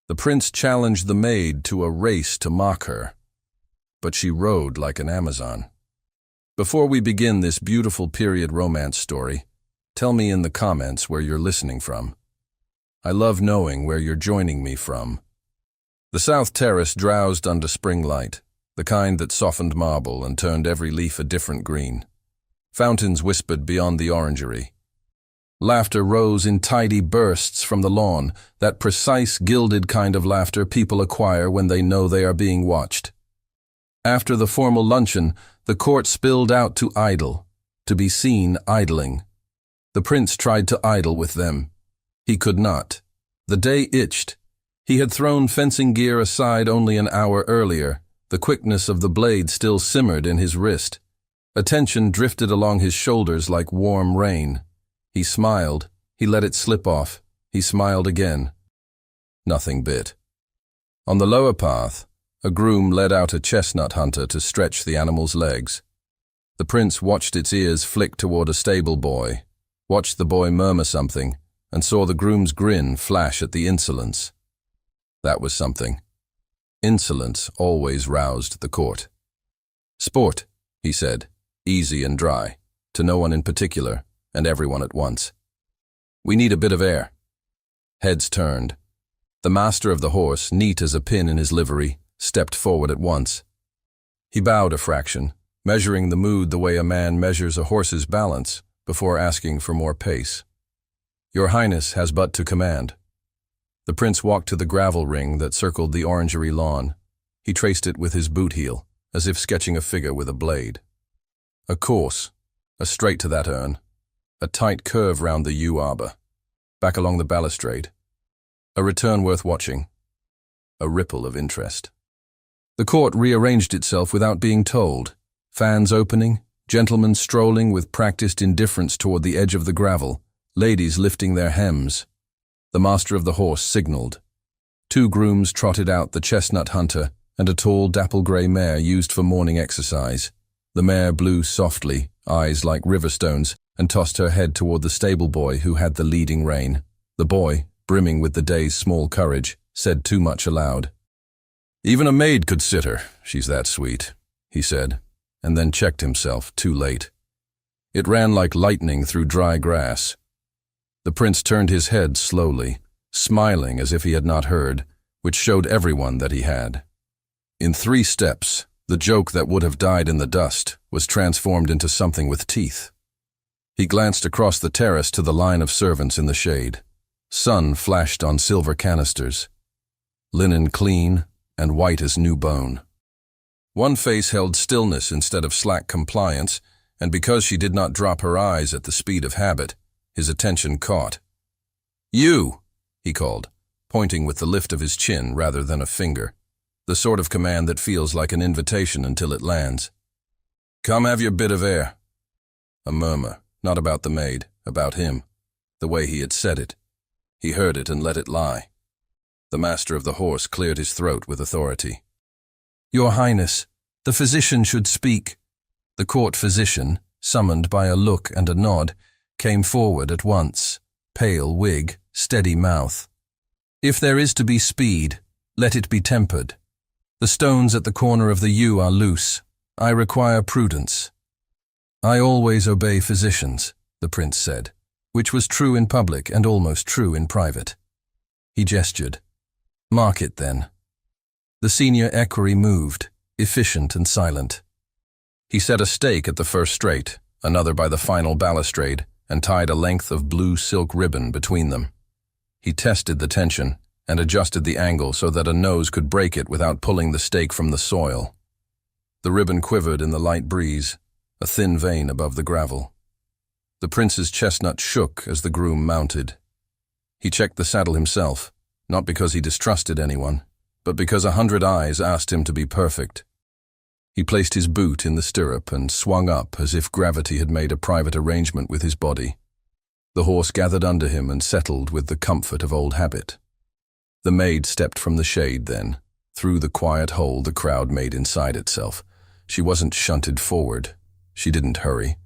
The prince challenged the maid to a race to mock her, but she rode like an Amazon. Before we begin this beautiful period romance story, tell me in the comments where you're listening from. I love knowing where you're joining me from. The South Terrace drowsed under spring light, the kind that softened marble and turned every leaf a different green. Fountains whispered beyond the orangery. Laughter rose in tidy bursts from the lawn, that precise gilded kind of laughter people acquire when they know they are being watched. After the formal luncheon, the court spilled out to idle, to be seen idling. The prince tried to idle with them. He could not. The day itched. He had thrown fencing gear aside only an hour earlier. The quickness of the blade still simmered in his wrist. Attention drifted along his shoulders like warm rain. He smiled. He let it slip off. He smiled again. Nothing bit. On the lower path, a groom led out a chestnut hunter to stretch the animal's legs. The prince watched its ears flick toward a stable boy, watched the boy murmur something, and saw the groom's grin flash at the insolence. That was something. Insolence always roused the court. "Sport," he said, easy and dry, to no one in particular, and everyone at once. "We need a bit of air." Heads turned. The master of the horse, neat as a pin in his livery, stepped forward at once. He bowed a fraction, measuring the mood the way a man measures a horse's balance before asking for more pace. "Your Highness has but to command." The prince walked to the gravel ring that circled the orangery lawn. He traced it with his boot heel, as if sketching a figure with a blade. A course, a straight to that urn, a tight curve round the yew arbor, back along the balustrade. A return worth watching. A ripple of interest. The court rearranged itself without being told. Fans opening, gentlemen strolling with practiced indifference toward the edge of the gravel, ladies lifting their hems. The master of the horse signaled. 2 grooms trotted out the chestnut hunter and a tall dapple-gray mare used for morning exercise. The mare blew softly, eyes like river stones, and tossed her head toward the stable boy who had the leading rein. The boy, brimming with the day's small courage, said too much aloud. "Even a maid could sit her, she's that sweet," he said, and then checked himself, too late. It ran like lightning through dry grass. The prince turned his head slowly, smiling as if he had not heard, which showed everyone that he had. In 3 steps, the joke that would have died in the dust was transformed into something with teeth. He glanced across the terrace to the line of servants in the shade. Sun flashed on silver canisters. Linen clean and white as new bone. One face held stillness instead of slack compliance, and because she did not drop her eyes at the speed of habit, his attention caught. "You!" he called, pointing with the lift of his chin rather than a finger. The sort of command that feels like an invitation until it lands. "Come have your bit of air." A murmur, not about the maid, about him, the way he had said it. He heard it and let it lie. The master of the horse cleared his throat with authority. "Your Highness, the physician should speak." The court physician, summoned by a look and a nod, came forward at once, pale wig, steady mouth. "If there is to be speed, let it be tempered. The stones at the corner of the yew are loose. I require prudence." "I always obey physicians," the prince said, which was true in public and almost true in private. He gestured. "Mark it, then." The senior equerry moved, efficient and silent. He set a stake at the first straight, another by the final balustrade, and tied a length of blue silk ribbon between them. He tested the tension and adjusted the angle so that a nose could break it without pulling the stake from the soil. The ribbon quivered in the light breeze, a thin vein above the gravel. The prince's chestnut shook as the groom mounted. He checked the saddle himself, not because he distrusted anyone, but because 100 eyes asked him to be perfect. He placed his boot in the stirrup and swung up as if gravity had made a private arrangement with his body. The horse gathered under him and settled with the comfort of old habit. The maid stepped from the shade then, through the quiet hole the crowd made inside itself. She wasn't shunted forward. She didn't hurry.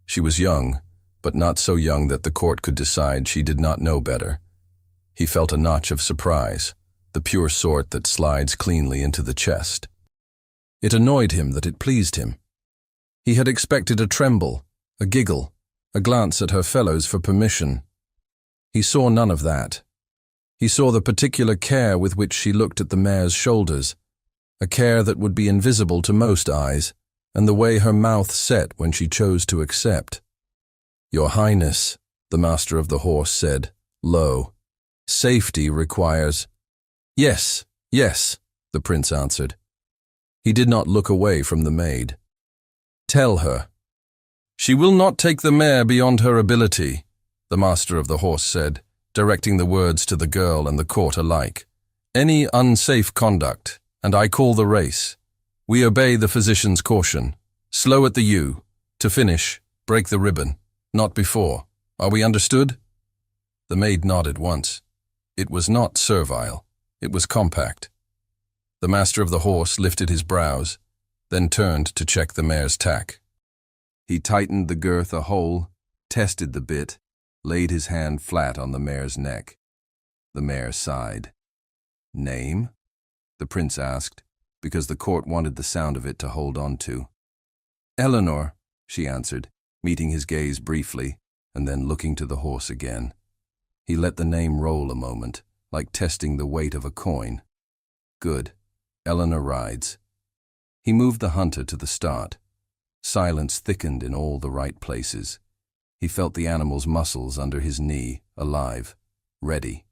She was young, but not so young that the court could decide she did not know better. He felt a notch of surprise, the pure sort that slides cleanly into the chest. It annoyed him that it pleased him. He had expected a tremble, a giggle, a glance at her fellows for permission. He saw none of that. He saw the particular care with which she looked at the mare's shoulders, a care that would be invisible to most eyes, and the way her mouth set when she chose to accept. "Your Highness," the master of the horse said, low, "safety requires—" "Yes, yes," the prince answered. He did not look away from the maid. "Tell her." "She will not take the mare beyond her ability," the master of the horse said, directing the words to the girl and the court alike. "Any unsafe conduct, and I call the race. We obey the physician's caution. Slow at the U. To finish, break the ribbon. Not before. Are we understood?" The maid nodded once. It was not servile. It was compact. The master of the horse lifted his brows, then turned to check the mare's tack. He tightened the girth a hole, tested the bit, laid his hand flat on the mare's neck. The mare sighed. "Name?" the prince asked, because the court wanted the sound of it to hold on to. "Eleanor," she answered, meeting his gaze briefly, and then looking to the horse again. He let the name roll a moment, like testing the weight of a coin. "Good. Eleanor rides." He moved the hunter to the start. Silence thickened in all the right places. He felt the animal's muscles under his knee, alive, ready.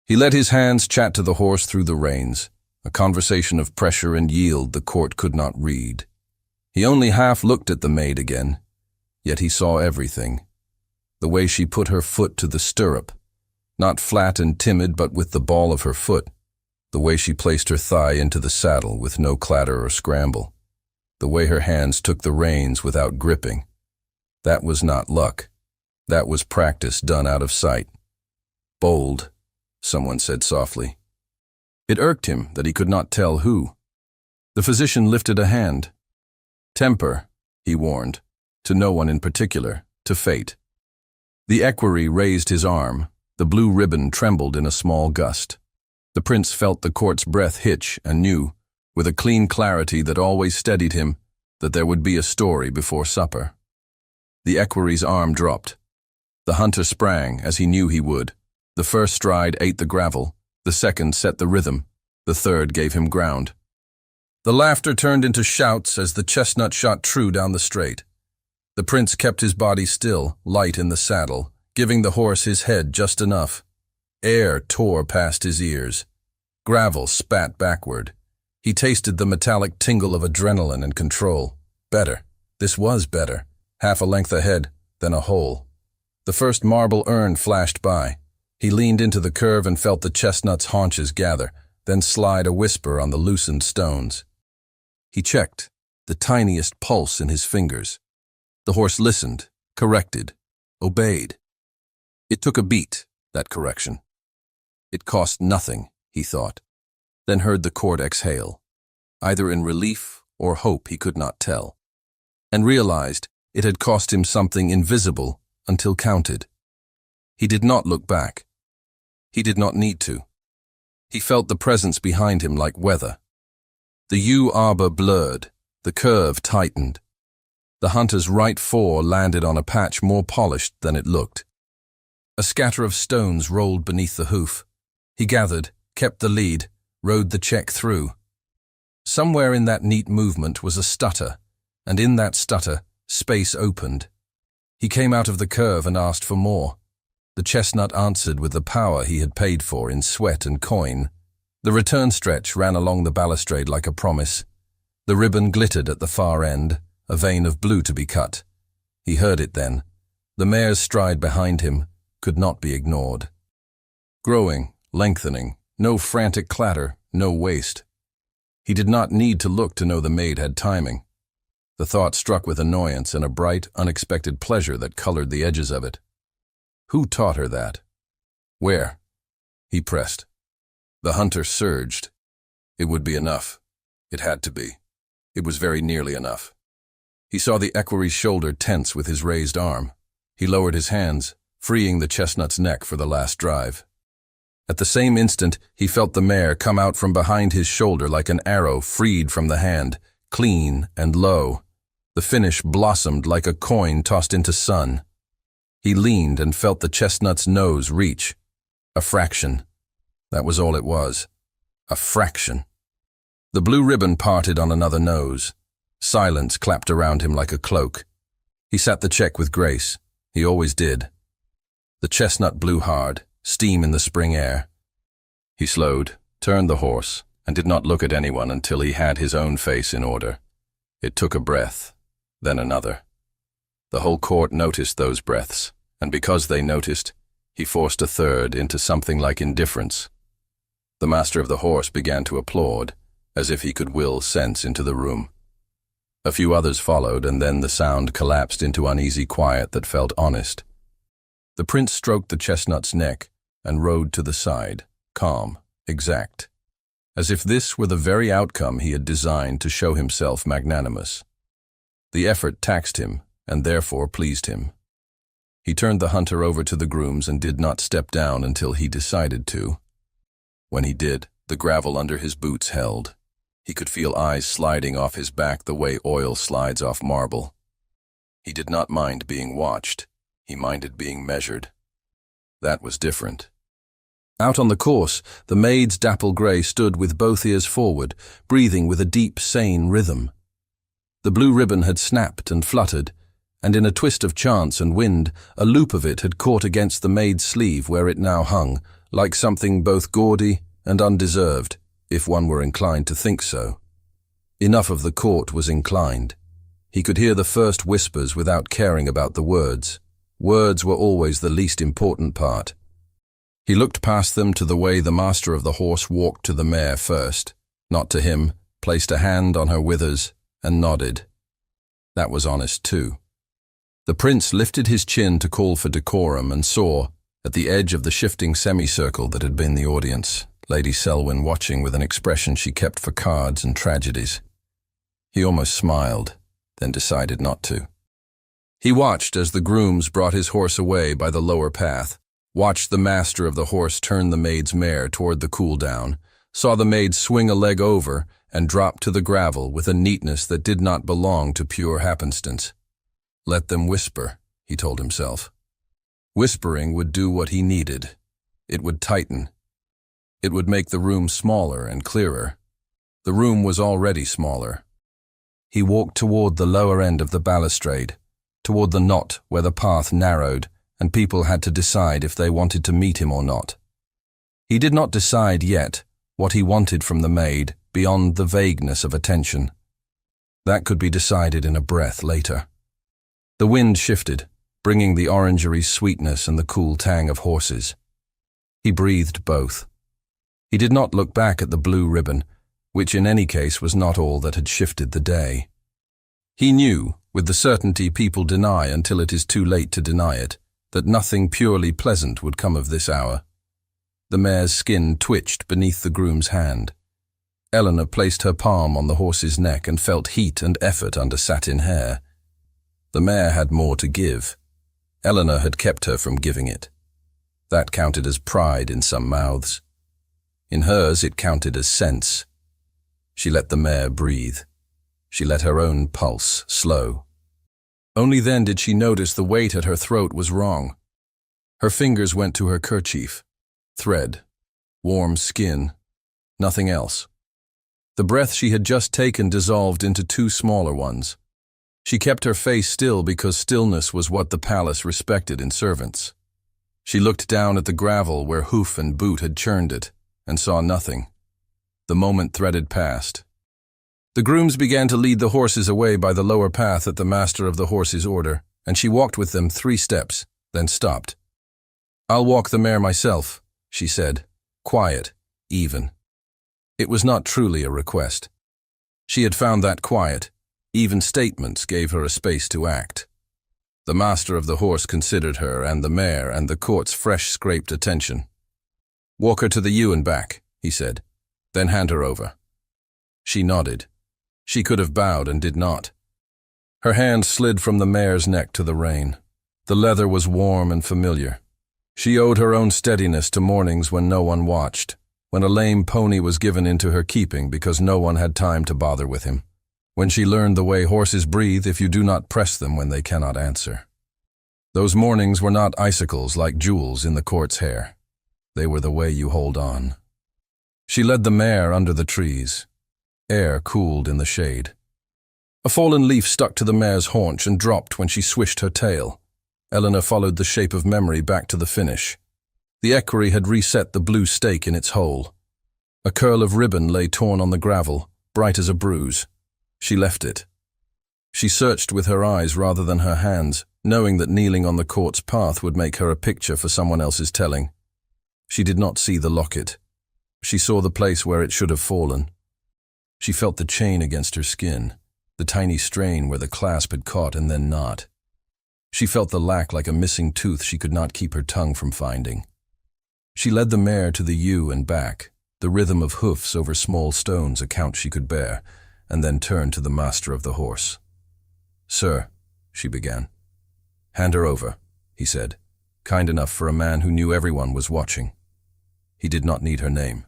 He let his hands chat to the horse through the reins, a conversation of pressure and yield the court could not read. He only half looked at the maid again, yet he saw everything. The way she put her foot to the stirrup, not flat and timid but with the ball of her foot. The way she placed her thigh into the saddle with no clatter or scramble. The way her hands took the reins without gripping. That was not luck. That was practice done out of sight. "Bold," someone said softly. It irked him that he could not tell who. The physician lifted a hand. "Temper," he warned, to no one in particular, to fate. The equerry raised his arm. The blue ribbon trembled in a small gust. The prince felt the court's breath hitch and knew, with a clean clarity that always steadied him, that there would be a story before supper. The equerry's arm dropped. The hunter sprang, as he knew he would. The first stride ate the gravel, the second set the rhythm, the third gave him ground. The laughter turned into shouts as the chestnut shot true down the straight. The prince kept his body still, light in the saddle, giving the horse his head just enough. Air tore past his ears. Gravel spat backward. He tasted the metallic tingle of adrenaline and control. Better. This was better. Half a length ahead, then a hole. The first marble urn flashed by. He leaned into the curve and felt the chestnut's haunches gather, then slide a whisper on the loosened stones. He checked, the tiniest pulse in his fingers. The horse listened, corrected, obeyed. It took a beat, that correction. It cost nothing, he thought, then heard the court exhale, either in relief or hope he could not tell, and realized it had cost him something invisible until counted. He did not look back. He did not need to. He felt the presence behind him like weather. The yew arbor blurred, the curve tightened. The hunter's right fore landed on a patch more polished than it looked. A scatter of stones rolled beneath the hoof. He gathered, kept the lead, rode the check through. Somewhere in that neat movement was a stutter, and in that stutter, space opened. He came out of the curve and asked for more. The chestnut answered with the power he had paid for in sweat and coin. The return stretch ran along the balustrade like a promise. The ribbon glittered at the far end, a vein of blue to be cut. He heard it then. The mare's stride behind him could not be ignored. Growing, lengthening, no frantic clatter, no waste. He did not need to look to know the maid had timing. The thought struck with annoyance and a bright, unexpected pleasure that colored the edges of it. Who taught her that? Where? He pressed. The hunter surged. It would be enough. It had to be. It was very nearly enough. He saw the equerry's shoulder tense with his raised arm. He lowered his hands, freeing the chestnut's neck for the last drive. At the same instant, he felt the mare come out from behind his shoulder like an arrow freed from the hand, clean and low. The finish blossomed like a coin tossed into sun. He leaned and felt the chestnut's nose reach. A fraction. That was all it was. A fraction. The blue ribbon parted on another nose. Silence clapped around him like a cloak. He sat the check with grace. He always did. The chestnut blew hard, steam in the spring air. He slowed, turned the horse, and did not look at anyone until he had his own face in order. It took a breath, then another. The whole court noticed those breaths, and because they noticed, he forced a third into something like indifference. The master of the horse began to applaud, as if he could will sense into the room. A few others followed, and then the sound collapsed into uneasy quiet that felt honest. The prince stroked the chestnut's neck and rode to the side, calm, exact, as if this were the very outcome he had designed to show himself magnanimous. The effort taxed him, and therefore pleased him. He turned the hunter over to the grooms and did not step down until he decided to. When he did, the gravel under his boots held. He could feel eyes sliding off his back the way oil slides off marble. He did not mind being watched. He minded being measured. That was different. Out on the course, the maid's dapple grey stood with both ears forward, breathing with a deep, sane rhythm. The blue ribbon had snapped and fluttered, and in a twist of chance and wind, a loop of it had caught against the maid's sleeve where it now hung, like something both gaudy and undeserved, if one were inclined to think so. Enough of the court was inclined. He could hear the first whispers without caring about the words. Words were always the least important part. He looked past them to the way the master of the horse walked to the mare first, not to him, placed a hand on her withers, and nodded. That was honest too. The prince lifted his chin to call for decorum and saw, at the edge of the shifting semicircle that had been the audience, Lady Selwyn watching with an expression she kept for cards and tragedies. He almost smiled, then decided not to. He watched as the grooms brought his horse away by the lower path, watched the master of the horse turn the maid's mare toward the cool-down, saw the maid swing a leg over and drop to the gravel with a neatness that did not belong to pure happenstance. Let them whisper, he told himself. Whispering would do what he needed. It would tighten. It would make the room smaller and clearer. The room was already smaller. He walked toward the lower end of the balustrade, toward the knot where the path narrowed and people had to decide if they wanted to meet him or not. He did not decide yet what he wanted from the maid beyond the vagueness of attention. That could be decided in a breath later. The wind shifted, bringing the orangery sweetness and the cool tang of horses. He breathed both. He did not look back at the blue ribbon, which in any case was not all that had shifted the day. He knew, with the certainty people deny until it is too late to deny it, that nothing purely pleasant would come of this hour. The mare's skin twitched beneath the groom's hand. Eleanor placed her palm on the horse's neck and felt heat and effort under satin hair. The mare had more to give. Eleanor had kept her from giving it. That counted as pride in some mouths. In hers it counted as sense. She let the mare breathe. She let her own pulse slow. Only then did she notice the weight at her throat was wrong. Her fingers went to her kerchief. Thread. Warm skin. Nothing else. The breath she had just taken dissolved into two smaller ones. She kept her face still because stillness was what the palace respected in servants. She looked down at the gravel where hoof and boot had churned it, and saw nothing. The moment threaded past. The grooms began to lead the horses away by the lower path at the master of the horse's order, and she walked with them 3 steps, then stopped. "I'll walk the mare myself," she said, quiet, even. It was not truly a request. She had found that quiet, even statements gave her a space to act. The master of the horse considered her and the mare and the court's fresh scraped attention. "Walk her to the ewe and back," he said, "then hand her over." She nodded. She could have bowed and did not. Her hand slid from the mare's neck to the rein. The leather was warm and familiar. She owed her own steadiness to mornings when no one watched, when a lame pony was given into her keeping because no one had time to bother with him, when she learned the way horses breathe if you do not press them when they cannot answer. Those mornings were not icicles like jewels in the court's hair. They were the way you hold on. She led the mare under the trees. Air cooled in the shade. A fallen leaf stuck to the mare's haunch and dropped when she swished her tail. Eleanor followed the shape of memory back to the finish. The equerry had reset the blue stake in its hole. A curl of ribbon lay torn on the gravel, bright as a bruise. She left it. She searched with her eyes rather than her hands, knowing that kneeling on the court's path would make her a picture for someone else's telling. She did not see the locket. She saw the place where it should have fallen. She felt the chain against her skin, the tiny strain where the clasp had caught and then not. She felt the lack like a missing tooth she could not keep her tongue from finding. She led the mare to the ewe and back, the rhythm of hoofs over small stones a count she could bear, and then turned to the master of the horse. "Sir," she began. "Hand her over," he said, kind enough for a man who knew everyone was watching. He did not need her name.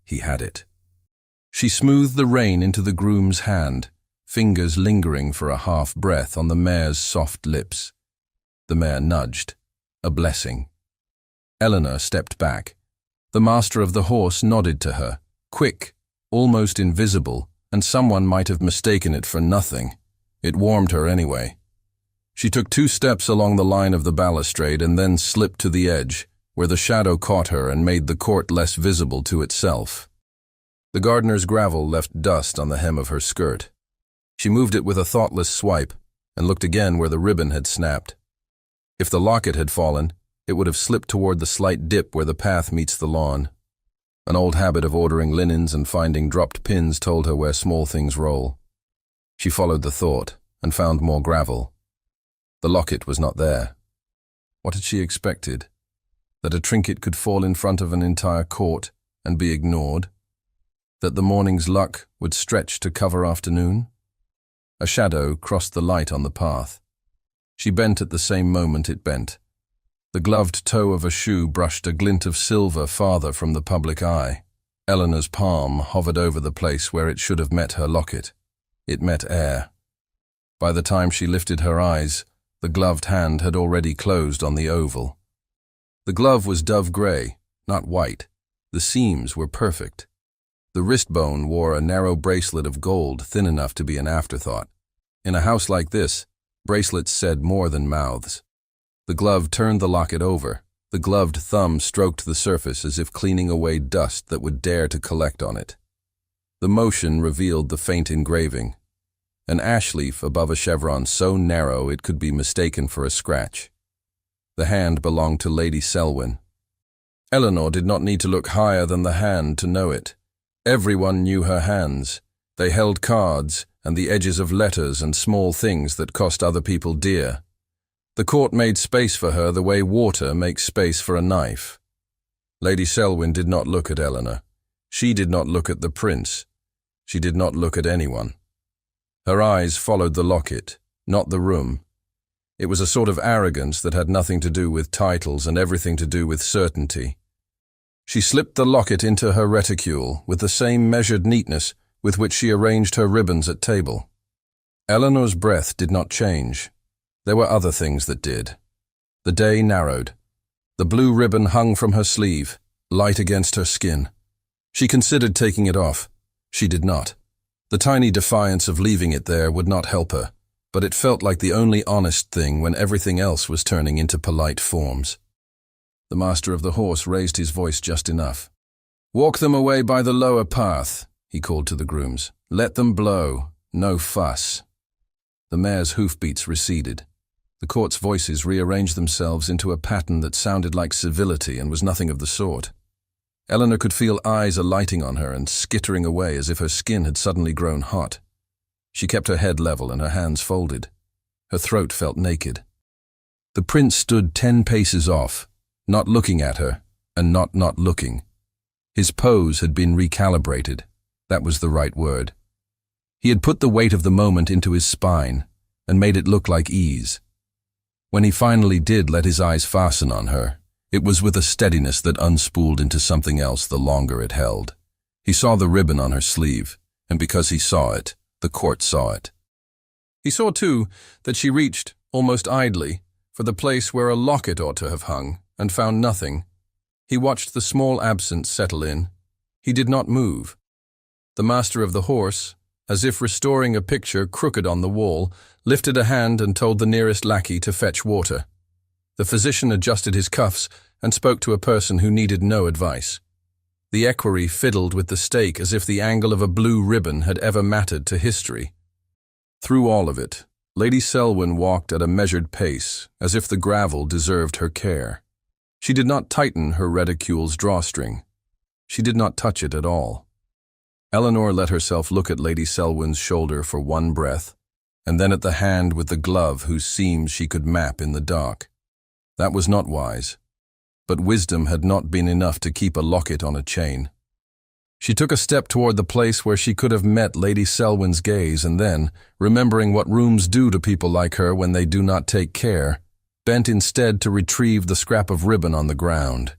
He had it. She smoothed the rein into the groom's hand, fingers lingering for a half breath on the mare's soft lips. The mare nudged. A blessing. Eleanor stepped back. The master of the horse nodded to her, quick, almost invisible, and someone might have mistaken it for nothing. It warmed her anyway. She took 2 steps along the line of the balustrade and then slipped to the edge, where the shadow caught her and made the court less visible to itself. The gardener's gravel left dust on the hem of her skirt. She moved it with a thoughtless swipe and looked again where the ribbon had snapped. If the locket had fallen, it would have slipped toward the slight dip where the path meets the lawn. An old habit of ordering linens and finding dropped pins told her where small things roll. She followed the thought and found more gravel. The locket was not there. What had she expected? That a trinket could fall in front of an entire court and be ignored? That the morning's luck would stretch to cover afternoon? A shadow crossed the light on the path. She bent at the same moment it bent. The gloved toe of a shoe brushed a glint of silver farther from the public eye. Eleanor's palm hovered over the place where it should have met her locket. It met air. By the time she lifted her eyes, the gloved hand had already closed on the oval. The glove was dove gray, not white. The seams were perfect. The wrist bone wore a narrow bracelet of gold thin enough to be an afterthought. In a house like this, bracelets said more than mouths. The glove turned the locket over. The gloved thumb stroked the surface as if cleaning away dust that would dare to collect on it. The motion revealed the faint engraving. An ash leaf above a chevron so narrow it could be mistaken for a scratch. The hand belonged to Lady Selwyn. Eleanor did not need to look higher than the hand to know it. Everyone knew her hands. They held cards and the edges of letters and small things that cost other people dear. The court made space for her the way water makes space for a knife. Lady Selwyn did not look at Eleanor. She did not look at the prince. She did not look at anyone. Her eyes followed the locket, not the room. It was a sort of arrogance that had nothing to do with titles and everything to do with certainty. She slipped the locket into her reticule with the same measured neatness with which she arranged her ribbons at table. Eleanor's breath did not change. There were other things that did. The day narrowed. The blue ribbon hung from her sleeve, light against her skin. She considered taking it off. She did not. The tiny defiance of leaving it there would not help her, but it felt like the only honest thing when everything else was turning into polite forms. The master of the horse raised his voice just enough. "Walk them away by the lower path," he called to the grooms. "Let them blow. No fuss." The mare's hoofbeats receded. The court's voices rearranged themselves into a pattern that sounded like civility and was nothing of the sort. Eleanor could feel eyes alighting on her and skittering away as if her skin had suddenly grown hot. She kept her head level and her hands folded. Her throat felt naked. The prince stood 10 paces off, not looking at her, and not looking. His pose had been recalibrated. That was the right word. He had put the weight of the moment into his spine and made it look like ease. When he finally did let his eyes fasten on her, It was with a steadiness that unspooled into something else the longer it held. He saw the ribbon on her sleeve, and because he saw it, the court saw it. He saw, too, that she reached, almost idly, for the place where a locket ought to have hung, and found nothing. He watched the small absence settle in. He did not move. The master of the horse, as if restoring a picture crooked on the wall, lifted a hand and told the nearest lackey to fetch water. The physician adjusted his cuffs and spoke to a person who needed no advice. The equerry fiddled with the stake as if the angle of a blue ribbon had ever mattered to history. Through all of it, Lady Selwyn walked at a measured pace, as if the gravel deserved her care. She did not tighten her reticule's drawstring. She did not touch it at all. Eleanor let herself look at Lady Selwyn's shoulder for one breath, and then at the hand with the glove whose seams she could map in the dark. That was not wise, but wisdom had not been enough to keep a locket on a chain. She took a step toward the place where she could have met Lady Selwyn's gaze and then, remembering what rooms do to people like her when they do not take care, bent instead to retrieve the scrap of ribbon on the ground.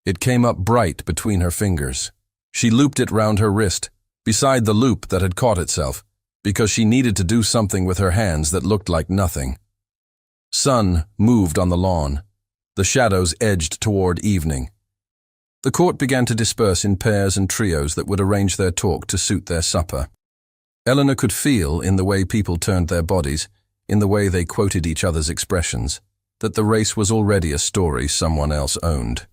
It came up bright between her fingers. She looped it round her wrist, beside the loop that had caught itself, because she needed to do something with her hands that looked like nothing. Sun moved on the lawn. The shadows edged toward evening. The court began to disperse in pairs and trios that would arrange their talk to suit their supper. Eleanor could feel, in the way people turned their bodies, in the way they quoted each other's expressions, that the race was already a story someone else owned.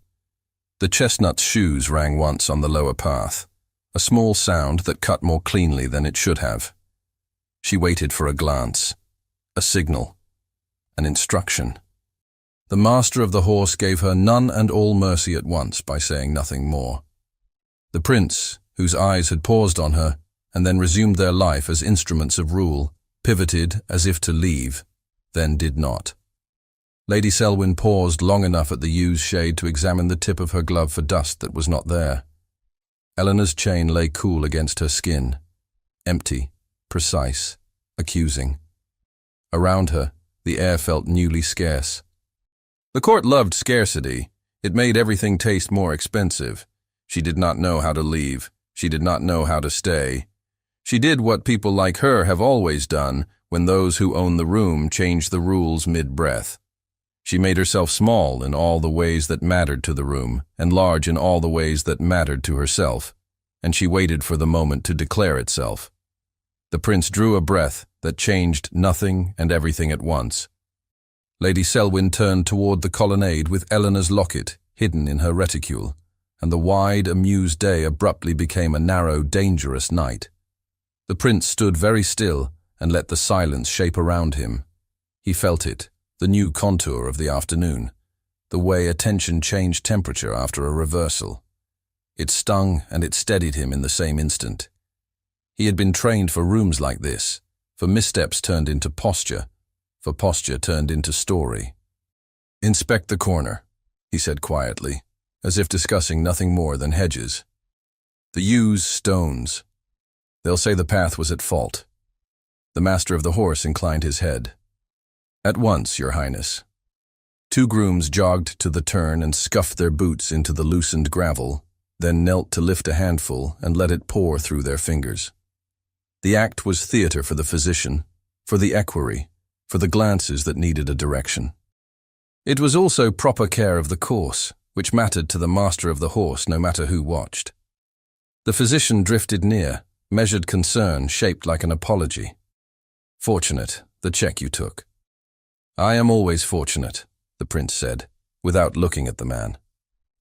The chestnut's shoes rang once on the lower path, a small sound that cut more cleanly than it should have. She waited for a glance, a signal, an instruction. The master of the horse gave her none and all mercy at once by saying nothing more. The prince, whose eyes had paused on her and then resumed their life as instruments of rule, pivoted as if to leave, then did not. Lady Selwyn paused long enough at the yews shade to examine the tip of her glove for dust that was not there. Eleanor's chain lay cool against her skin, empty, precise, accusing. Around her, the air felt newly scarce. The court loved scarcity. It made everything taste more expensive. She did not know how to leave. She did not know how to stay. She did what people like her have always done when those who own the room change the rules mid-breath. She made herself small in all the ways that mattered to the room, and large in all the ways that mattered to herself, and she waited for the moment to declare itself. The prince drew a breath that changed nothing and everything at once. Lady Selwyn turned toward the colonnade with Eleanor's locket hidden in her reticule, and the wide, amused day abruptly became a narrow, dangerous night. The prince stood very still and let the silence shape around him. He felt it, the new contour of the afternoon, the way attention changed temperature after a reversal. It stung and it steadied him in the same instant. He had been trained for rooms like this, for missteps turned into posture, for posture turned into story. "Inspect the corner," he said quietly, as if discussing nothing more than hedges. "The yews, stones. They'll say the path was at fault." The master of the horse inclined his head. "At once, Your Highness." Two grooms jogged to the turn and scuffed their boots into the loosened gravel, then knelt to lift a handful and let it pour through their fingers. The act was theater for the physician, for the equerry, for the glances that needed a direction. It was also proper care of the course, which mattered to the master of the horse no matter who watched. The physician drifted near, measured concern shaped like an apology. "Fortunate, the check you took." "I am always fortunate," the prince said, without looking at the man.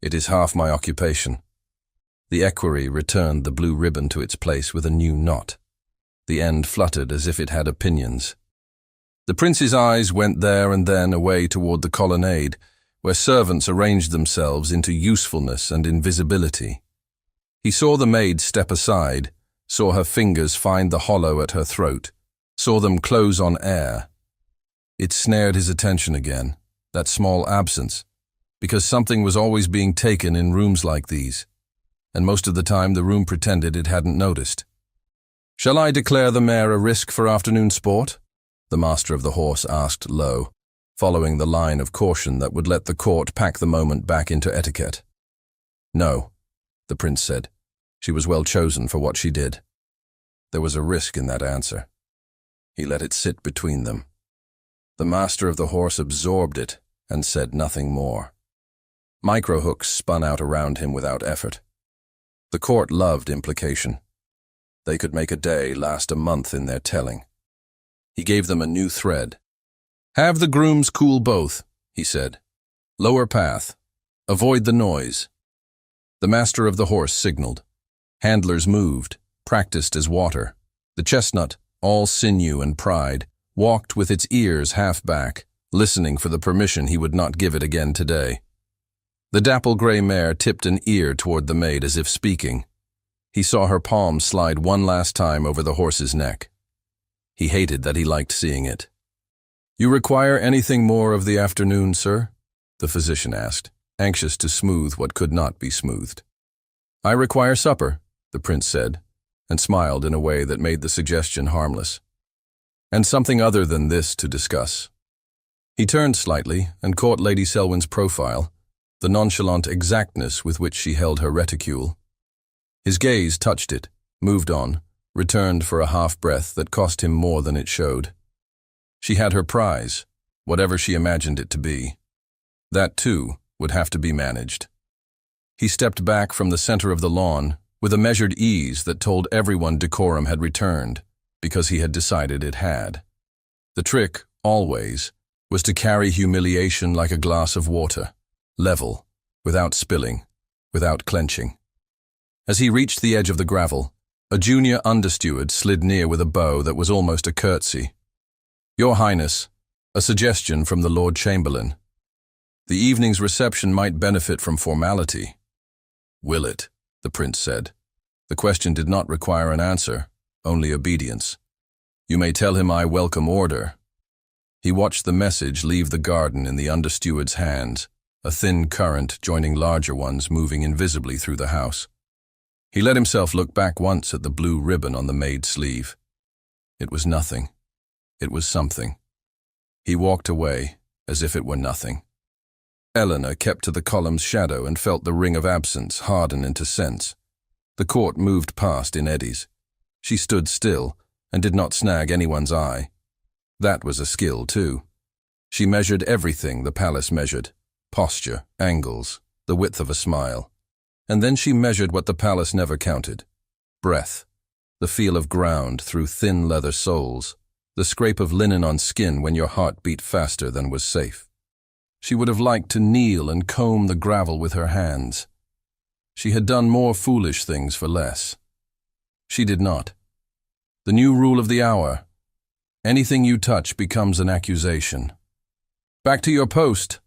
"It is half my occupation." The equerry returned the blue ribbon to its place with a new knot. The end fluttered as if it had opinions. The prince's eyes went there and then away toward the colonnade, where servants arranged themselves into usefulness and invisibility. He saw the maid step aside, saw her fingers find the hollow at her throat, saw them close on air. It snared his attention again, that small absence, because something was always being taken in rooms like these, and most of the time the room pretended it hadn't noticed. "Shall I declare the mare a risk for afternoon sport?" the master of the horse asked low. following the line of caution that would let the court pack the moment back into etiquette. "No," the prince said. She was well chosen for what she did. There was a risk in that answer. He let it sit between them. The master of the horse absorbed it and said nothing more. Microhooks spun out around him without effort. The court loved implication. They could make a day last a month in their telling. He gave them a new thread. "Have the grooms cool both," he said. "Lower path. Avoid the noise." The master of the horse signaled. Handlers moved, practiced as water. The chestnut, all sinew and pride, walked with its ears half back, listening for the permission he would not give it again today. The dapple-gray mare tipped an ear toward the maid as if speaking. He saw her palm slide one last time over the horse's neck. He hated that he liked seeing it. "You require anything more of the afternoon, sir?" the physician asked, anxious to smooth what could not be smoothed. "I require supper," the prince said, and smiled in a way that made the suggestion harmless. "And something other than this to discuss." He turned slightly and caught Lady Selwyn's profile, the nonchalant exactness with which she held her reticule. His gaze touched it, moved on, returned for a half-breath that cost him more than it showed. She had her prize, whatever she imagined it to be. That, too, would have to be managed. He stepped back from the center of the lawn with a measured ease that told everyone decorum had returned, because he had decided it had. The trick, always, was to carry humiliation like a glass of water, level, without spilling, without clenching. As he reached the edge of the gravel, a junior understeward slid near with a bow that was almost a curtsy. "Your Highness, a suggestion from the Lord Chamberlain. The evening's reception might benefit from formality." "Will it?" the prince said. The question did not require an answer, only obedience. "You may tell him I welcome order." He watched the message leave the garden in the understeward's hands, a thin current joining larger ones moving invisibly through the house. He let himself look back once at the blue ribbon on the maid's sleeve. It was nothing. It was something. He walked away, as if it were nothing. Eleanor kept to the column's shadow and felt the ring of absence harden into sense. The court moved past in eddies. She stood still and did not snag anyone's eye. That was a skill, too. She measured everything the palace measured: posture, angles, the width of a smile. And then she measured what the palace never counted: breath, the feel of ground through thin leather soles, the scrape of linen on skin when your heart beat faster than was safe. She would have liked to kneel and comb the gravel with her hands. She had done more foolish things for less. She did not. The new rule of the hour: anything you touch becomes an accusation. "Back to your post,"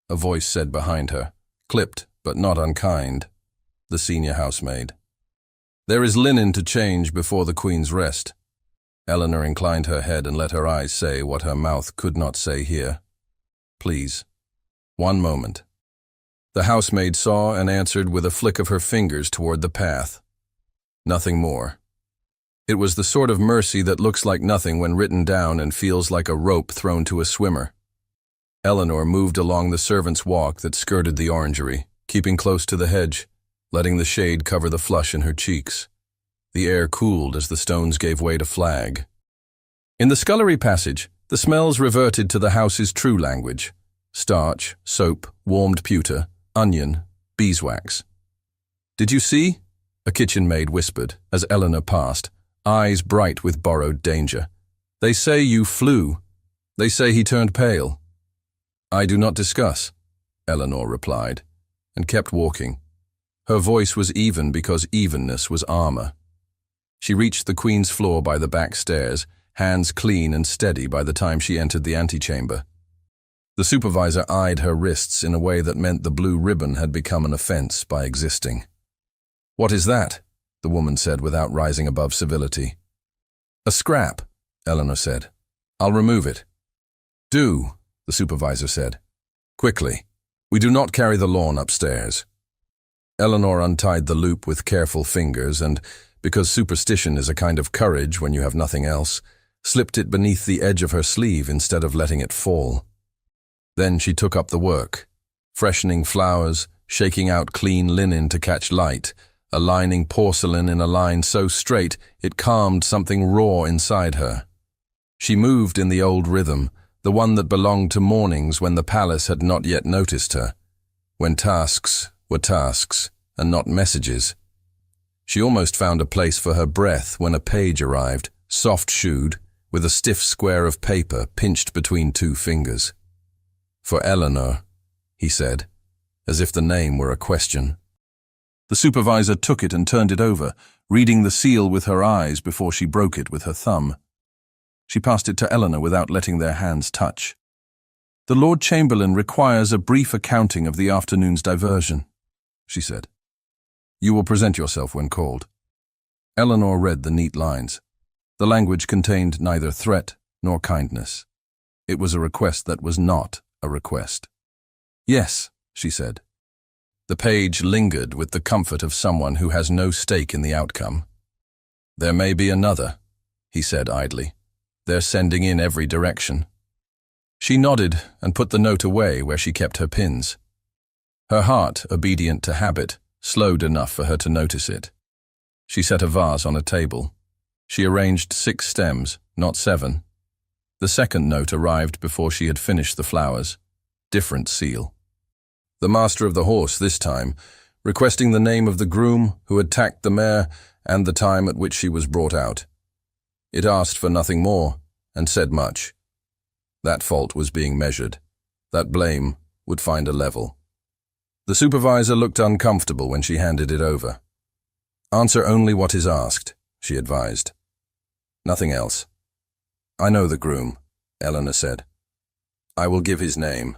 a voice said behind her, clipped but not unkind. The senior housemaid. "There is linen to change before the Queen's rest." Eleanor inclined her head and let her eyes say what her mouth could not say here. "Please. One moment." The housemaid saw and answered with a flick of her fingers toward the path. Nothing more. It was the sort of mercy that looks like nothing when written down and feels like a rope thrown to a swimmer. Eleanor moved along the servants' walk that skirted the orangery, keeping close to the hedge, letting the shade cover the flush in her cheeks. The air cooled as the stones gave way to flag. In the scullery passage, the smells reverted to the house's true language: starch, soap, warmed pewter, onion, beeswax. "Did you see?" a kitchen maid whispered as Eleanor passed, eyes bright with borrowed danger. "They say you flew. They say he turned pale." "I do not discuss," Eleanor replied, and kept walking. Her voice was even because evenness was armor. She reached the Queen's floor by the back stairs, hands clean and steady by the time she entered the antechamber. The supervisor eyed her wrists in a way that meant the blue ribbon had become an offense by existing. "What is that?" the woman said without rising above civility. "A scrap," Eleanor said. "I'll remove it." "Do," the supervisor said. "Quickly. We do not carry the lawn upstairs." Eleanor untied the loop with careful fingers and, because superstition is a kind of courage when you have nothing else, slipped it beneath the edge of her sleeve instead of letting it fall. Then she took up the work, freshening flowers, shaking out clean linen to catch light, aligning porcelain in a line so straight it calmed something raw inside her. She moved in the old rhythm, the one that belonged to mornings when the palace had not yet noticed her, when tasks were tasks and not messages. She almost found a place for her breath when a page arrived, soft-shoed, with a stiff square of paper pinched between two fingers. "For Eleanor," he said, as if the name were a question. The supervisor took it and turned it over, reading the seal with her eyes before she broke it with her thumb. She passed it to Eleanor without letting their hands touch. "The Lord Chamberlain requires a brief accounting of the afternoon's diversion," she said. "You will present yourself when called." Eleanor read the neat lines. The language contained neither threat nor kindness. It was a request that was not a request. "Yes," she said. The page lingered with the comfort of someone who has no stake in the outcome. "There may be another," he said idly. "They're sending in every direction." She nodded and put the note away where she kept her pins. Her heart, obedient to habit, slowed enough for her to notice it. She set a vase on a table. She arranged 6 stems, not 7. The second note arrived before she had finished the flowers. Different seal. The master of the horse this time, requesting the name of the groom who had tacked the mare and the time at which she was brought out. It asked for nothing more, and said much. That fault was being measured. That blame would find a level. The supervisor looked uncomfortable when she handed it over. "Answer only what is asked," she advised. "Nothing else." "I know the groom," Eleanor said. "I will give his name."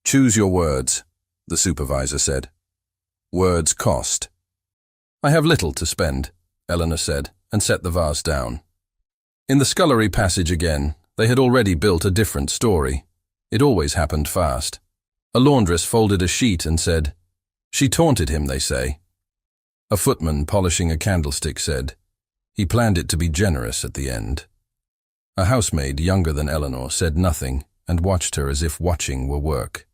"Choose your words," the supervisor said. "Words cost." "I have little to spend," Eleanor said, and set the vase down. In the scullery passage again, they had already built a different story. It always happened fast. A laundress folded a sheet and said, "She taunted him, they say." A footman polishing a candlestick said, "He planned it to be generous at the end." A housemaid younger than Eleanor said nothing and watched her as if watching were work.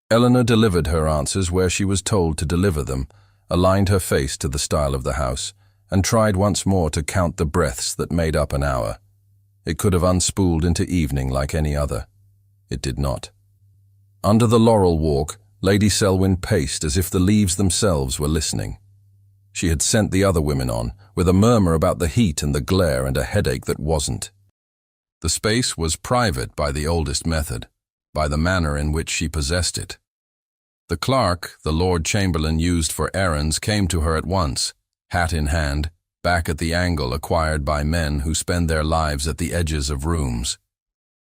Eleanor delivered her answers where she was told to deliver them, aligned her face to the style of the house, and tried once more to count the breaths that made up an hour. It could have unspooled into evening like any other. It did not. Under the laurel walk, Lady Selwyn paced as if the leaves themselves were listening. She had sent the other women on, with a murmur about the heat and the glare and a headache that wasn't. The space was private by the oldest method, by the manner in which she possessed it. The clerk the Lord Chamberlain used for errands came to her at once, hat in hand, back at the angle acquired by men who spend their lives at the edges of rooms.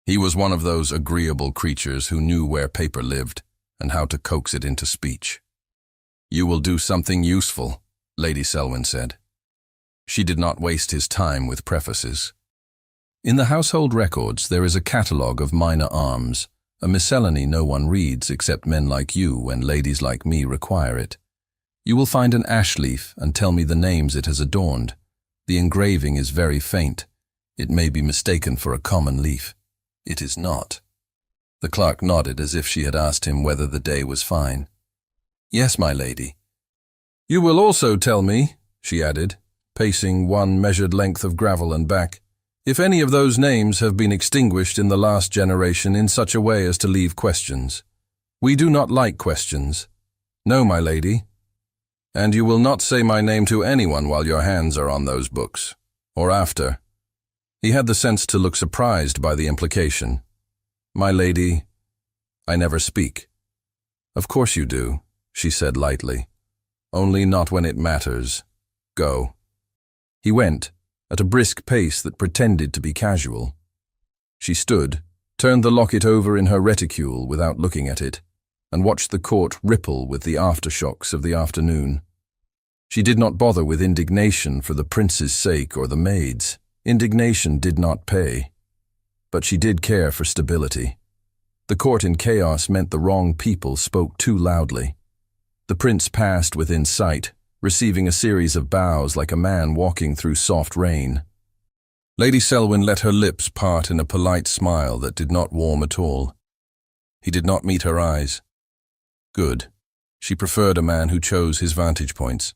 He was one of those agreeable creatures who knew where paper lived and how to coax it into speech. "You will do something useful," Lady Selwyn said. She did not waste his time with prefaces. In the household records there is a catalogue of minor arms, a miscellany no one reads except men like you and ladies like me require it. You will find an ash leaf and tell me the names it has adorned. The engraving is very faint. It may be mistaken for a common leaf. It is not. The clerk nodded as if she had asked him whether the day was fine. "Yes, my lady." "You will also tell me," she added, pacing one measured length of gravel and back, "if any of those names have been extinguished in the last generation in such a way as to leave questions. We do not like questions. No, my lady. And you will not say my name to anyone while your hands are on those books, or after." He had the sense to look surprised by the implication. "My lady, I never speak." "Of course you do," she said lightly. "Only not when it matters. Go." He went, at a brisk pace that pretended to be casual. She stood, turned the locket over in her reticule without looking at it, and watched the court ripple with the aftershocks of the afternoon. She did not bother with indignation for the prince's sake or the maid's. Indignation did not pay. But she did care for stability. The court in chaos meant the wrong people spoke too loudly. The prince passed within sight, receiving a series of bows like a man walking through soft rain. Lady Selwyn let her lips part in a polite smile that did not warm at all. He did not meet her eyes. Good. She preferred a man who chose his vantage points.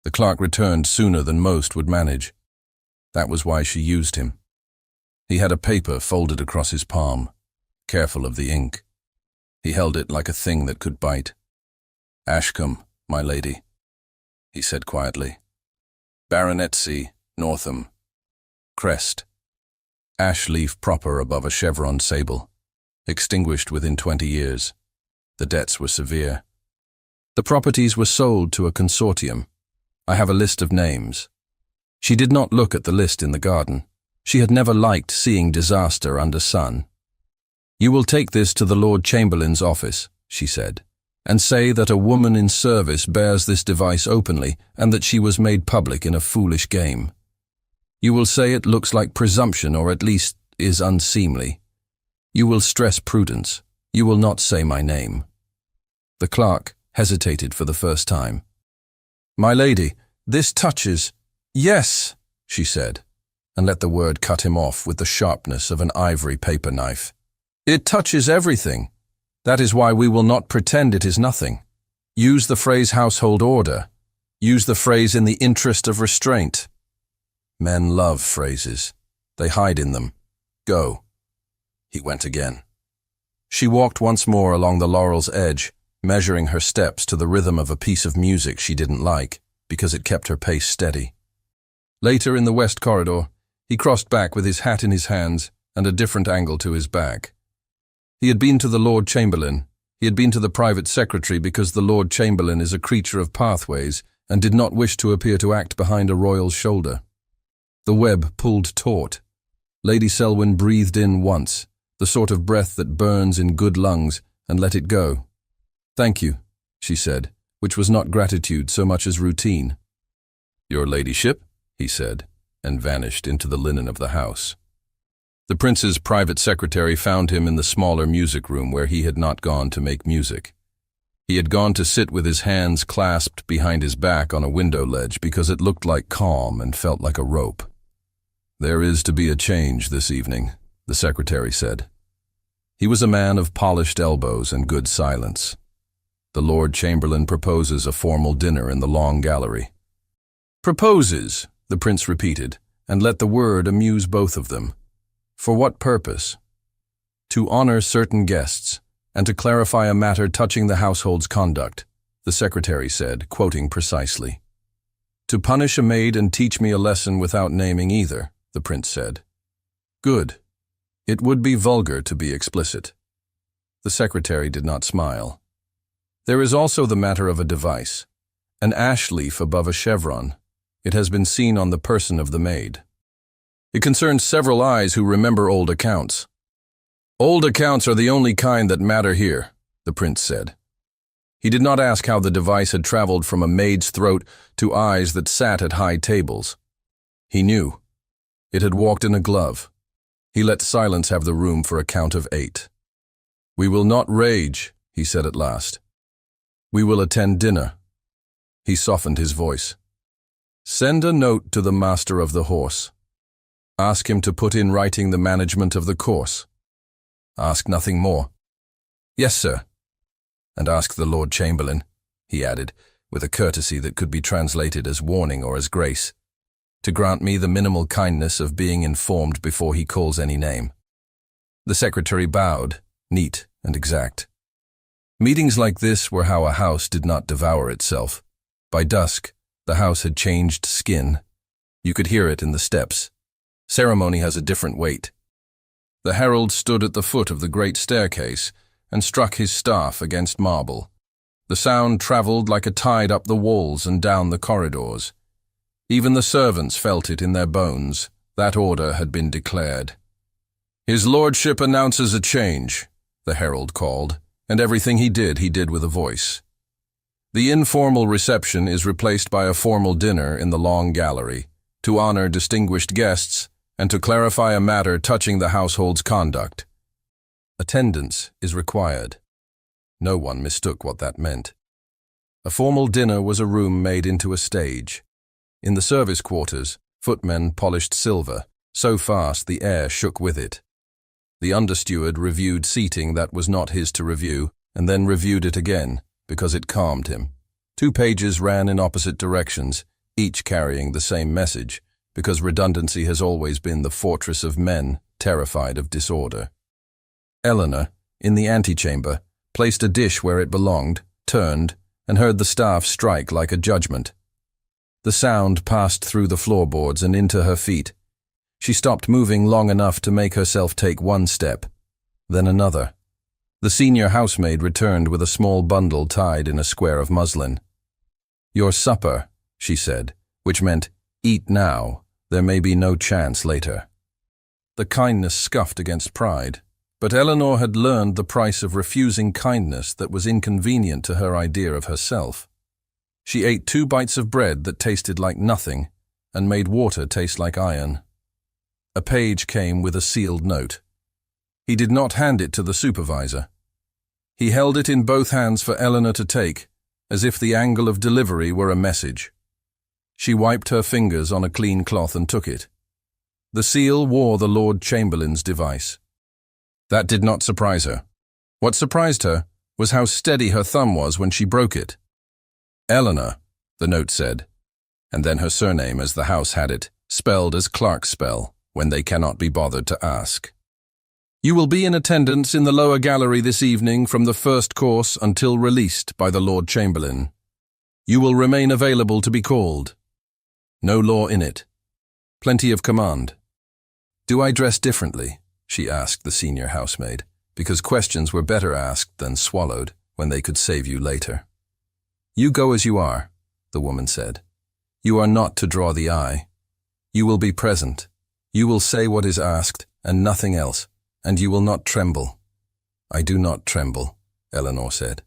The clerk returned sooner than most would manage. That was why she used him. He had a paper folded across his palm, careful of the ink. He held it like a thing that could bite. "Ashcombe, my lady," he said quietly. "Baronetcy, Northam. Crest. Ash leaf proper above a chevron sable. Extinguished within 20 years. The debts were severe. The properties were sold to a consortium. I have a list of names." She did not look at the list in the garden. She had never liked seeing disaster under sun. "You will take this to the Lord Chamberlain's office," she said, "and say that a woman in service bears this device openly and that she was made public in a foolish game. You will say it looks like presumption, or at least is unseemly. You will stress prudence. You will not say my name." The clerk hesitated for the first time. "My lady, this touches—" "Yes," she said, and let the word cut him off with the sharpness of an ivory paper knife. "It touches everything. That is why we will not pretend it is nothing. Use the phrase household order. Use the phrase in the interest of restraint." Men love phrases. They hide in them. "Go." He went again. She walked once more along the laurel's edge, measuring her steps to the rhythm of a piece of music she didn't like, because it kept her pace steady. Later in the west corridor, he crossed back with his hat in his hands and a different angle to his back. He had been to the Lord Chamberlain. He had been to the private secretary because the Lord Chamberlain is a creature of pathways and did not wish to appear to act behind a royal's shoulder. The web pulled taut. Lady Selwyn breathed in once, the sort of breath that burns in good lungs, and let it go. "Thank you," she said, which was not gratitude so much as routine. "Your ladyship," he said, and vanished into the linen of the house. The prince's private secretary found him in the smaller music room where he had not gone to make music. He had gone to sit with his hands clasped behind his back on a window ledge because it looked like calm and felt like a rope. "There is to be a change this evening," the secretary said. He was a man of polished elbows and good silence. "The Lord Chamberlain proposes a formal dinner in the long gallery." "Proposes," the prince repeated, and let the word amuse both of them. "For what purpose?" "To honor certain guests, and to clarify a matter touching the household's conduct," the secretary said, quoting precisely. "To punish a maid and teach me a lesson without naming either," the prince said. "Good. It would be vulgar to be explicit." The secretary did not smile. "There is also the matter of a device, an ash leaf above a chevron. It has been seen on the person of the maid. It concerns several eyes who remember old accounts." "Old accounts are the only kind that matter here," the prince said. He did not ask how the device had traveled from a maid's throat to eyes that sat at high tables. He knew. It had walked in a glove. He let silence have the room for a count of 8. "We will not rage," he said at last. "We will attend dinner." He softened his voice. "Send a note to the master of the horse. Ask him to put in writing the management of the course. Ask nothing more." "Yes, sir." "And ask the Lord Chamberlain," he added, with a courtesy that could be translated as warning or as grace, "to grant me the minimal kindness of being informed before he calls any name." The secretary bowed, neat and exact. Meetings like this were how a house did not devour itself. By dusk, the house had changed skin. You could hear it in the steps. Ceremony has a different weight. The herald stood at the foot of the great staircase and struck his staff against marble. The sound traveled like a tide up the walls and down the corridors. Even the servants felt it in their bones. That order had been declared. "His lordship announces a change," the herald called, and everything he did with a voice. "The informal reception is replaced by a formal dinner in the long gallery, to honor distinguished guests and to clarify a matter touching the household's conduct. Attendance is required." No one mistook what that meant. A formal dinner was a room made into a stage. In the service quarters, footmen polished silver, so fast the air shook with it. The understeward reviewed seating that was not his to review, and then reviewed it again, because it calmed him. 2 pages ran in opposite directions, each carrying the same message, because redundancy has always been the fortress of men terrified of disorder. Eleanor, in the antechamber, placed a dish where it belonged, turned, and heard the staff strike like a judgment. The sound passed through the floorboards and into her feet. She stopped moving long enough to make herself take 1 step, then another. The senior housemaid returned with a small bundle tied in a square of muslin. "Your supper," she said, which meant, "Eat now, there may be no chance later." The kindness scuffed against pride, but Eleanor had learned the price of refusing kindness that was inconvenient to her idea of herself. She ate 2 bites of bread that tasted like nothing and made water taste like iron. A page came with a sealed note. He did not hand it to the supervisor. He held it in both hands for Eleanor to take, as if the angle of delivery were a message. She wiped her fingers on a clean cloth and took it. The seal wore the Lord Chamberlain's device. That did not surprise her. What surprised her was how steady her thumb was when she broke it. "Eleanor," the note said, and then her surname as the house had it, spelled as clerks spell when they cannot be bothered to ask. "You will be in attendance in the lower gallery this evening from the first course until released by the Lord Chamberlain. You will remain available to be called. No law in it. Plenty of command." "Do I dress differently?" she asked the senior housemaid, because questions were better asked than swallowed when they could save you later. "You go as you are," the woman said. "You are not to draw the eye. You will be present. You will say what is asked and nothing else, and you will not tremble." "I do not tremble," Eleanor said.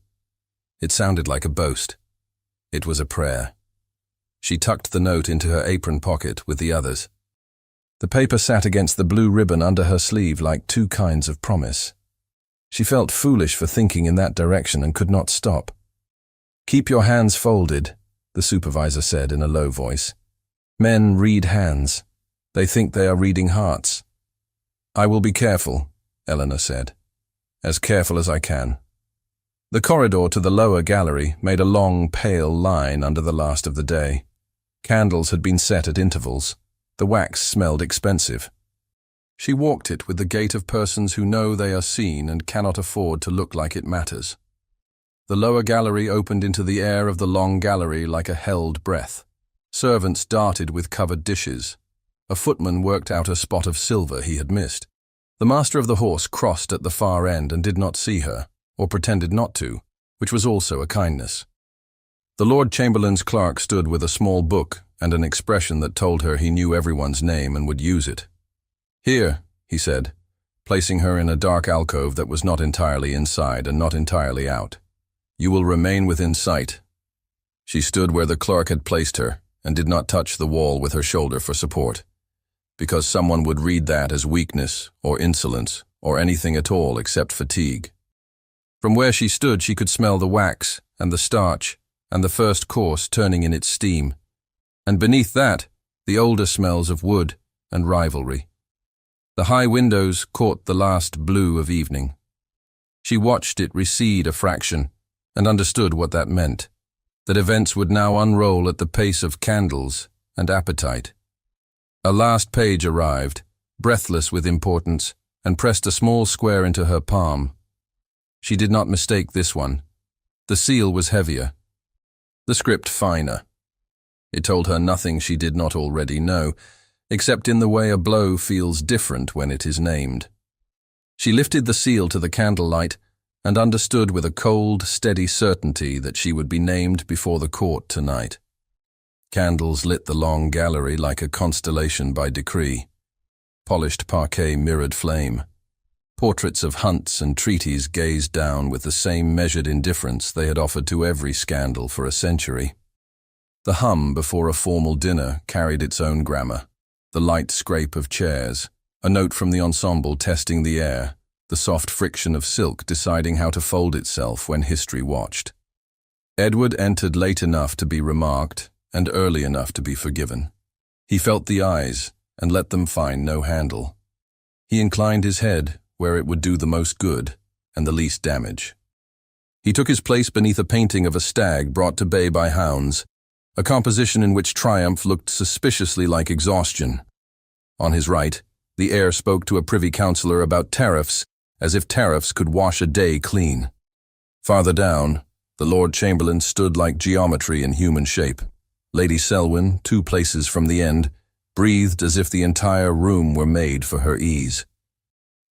It sounded like a boast. It was a prayer. She tucked the note into her apron pocket with the others. The paper sat against the blue ribbon under her sleeve like 2 kinds of promise. She felt foolish for thinking in that direction and could not stop. "Keep your hands folded," the supervisor said in a low voice. "Men read hands. They think they are reading hearts." "I will be careful," Eleanor said. "As careful as I can." The corridor to the lower gallery made a long, pale line under the last of the day. Candles had been set at intervals. The wax smelled expensive. She walked it with the gait of persons who know they are seen and cannot afford to look like it matters. The lower gallery opened into the air of the long gallery like a held breath. Servants darted with covered dishes. A footman worked out a spot of silver he had missed. The master of the horse crossed at the far end and did not see her, or pretended not to, which was also a kindness. The Lord Chamberlain's clerk stood with a small book and an expression that told her he knew everyone's name and would use it. "Here," he said, placing her in a dark alcove that was not entirely inside and not entirely out. "You will remain within sight." She stood where the clerk had placed her and did not touch the wall with her shoulder for support, because someone would read that as weakness or insolence or anything at all except fatigue. From where she stood she could smell the wax and the starch and the first course turning in its steam, and beneath that the older smells of wood and rivalry. The high windows caught the last blue of evening. She watched it recede a fraction and understood what that meant, that events would now unroll at the pace of candles and appetite. A last page arrived, breathless with importance, and pressed a small square into her palm. She did not mistake this one. The seal was heavier, the script finer. It told her nothing she did not already know, except in the way a blow feels different when it is named. She lifted the seal to the candlelight and understood with a cold, steady certainty that she would be named before the court tonight. Candles lit the long gallery like a constellation by decree. Polished parquet mirrored flame. Portraits of hunts and treaties gazed down with the same measured indifference they had offered to every scandal for a century. The hum before a formal dinner carried its own grammar. The light scrape of chairs, a note from the ensemble testing the air, the soft friction of silk deciding how to fold itself when history watched. Edward entered late enough to be remarked and early enough to be forgiven. He felt the eyes and let them find no handle. He inclined his head, where it would do the most good and the least damage. He took his place beneath a painting of a stag brought to bay by hounds, a composition in which triumph looked suspiciously like exhaustion. On his right, the heir spoke to a privy councillor about tariffs, as if tariffs could wash a day clean. Farther down, the Lord Chamberlain stood like geometry in human shape. Lady Selwyn, 2 places from the end, breathed as if the entire room were made for her ease.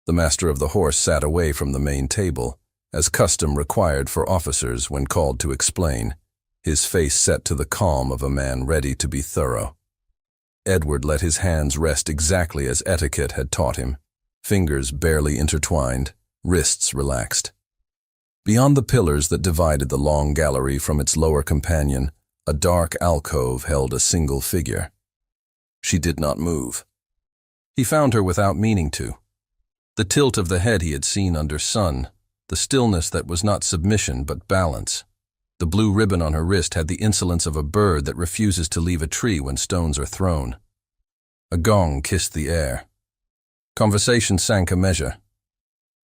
The Master of the Horse sat away from the main table, as custom required for officers when called to explain, his face set to the calm of a man ready to be thorough. Edward let his hands rest exactly as etiquette had taught him, fingers barely intertwined, wrists relaxed. Beyond the pillars that divided the long gallery from its lower companion, a dark alcove held a single figure. She did not move. He found her without meaning to. The tilt of the head he had seen under sun, the stillness that was not submission but balance. The blue ribbon on her wrist had the insolence of a bird that refuses to leave a tree when stones are thrown. A gong kissed the air. Conversation sank a measure.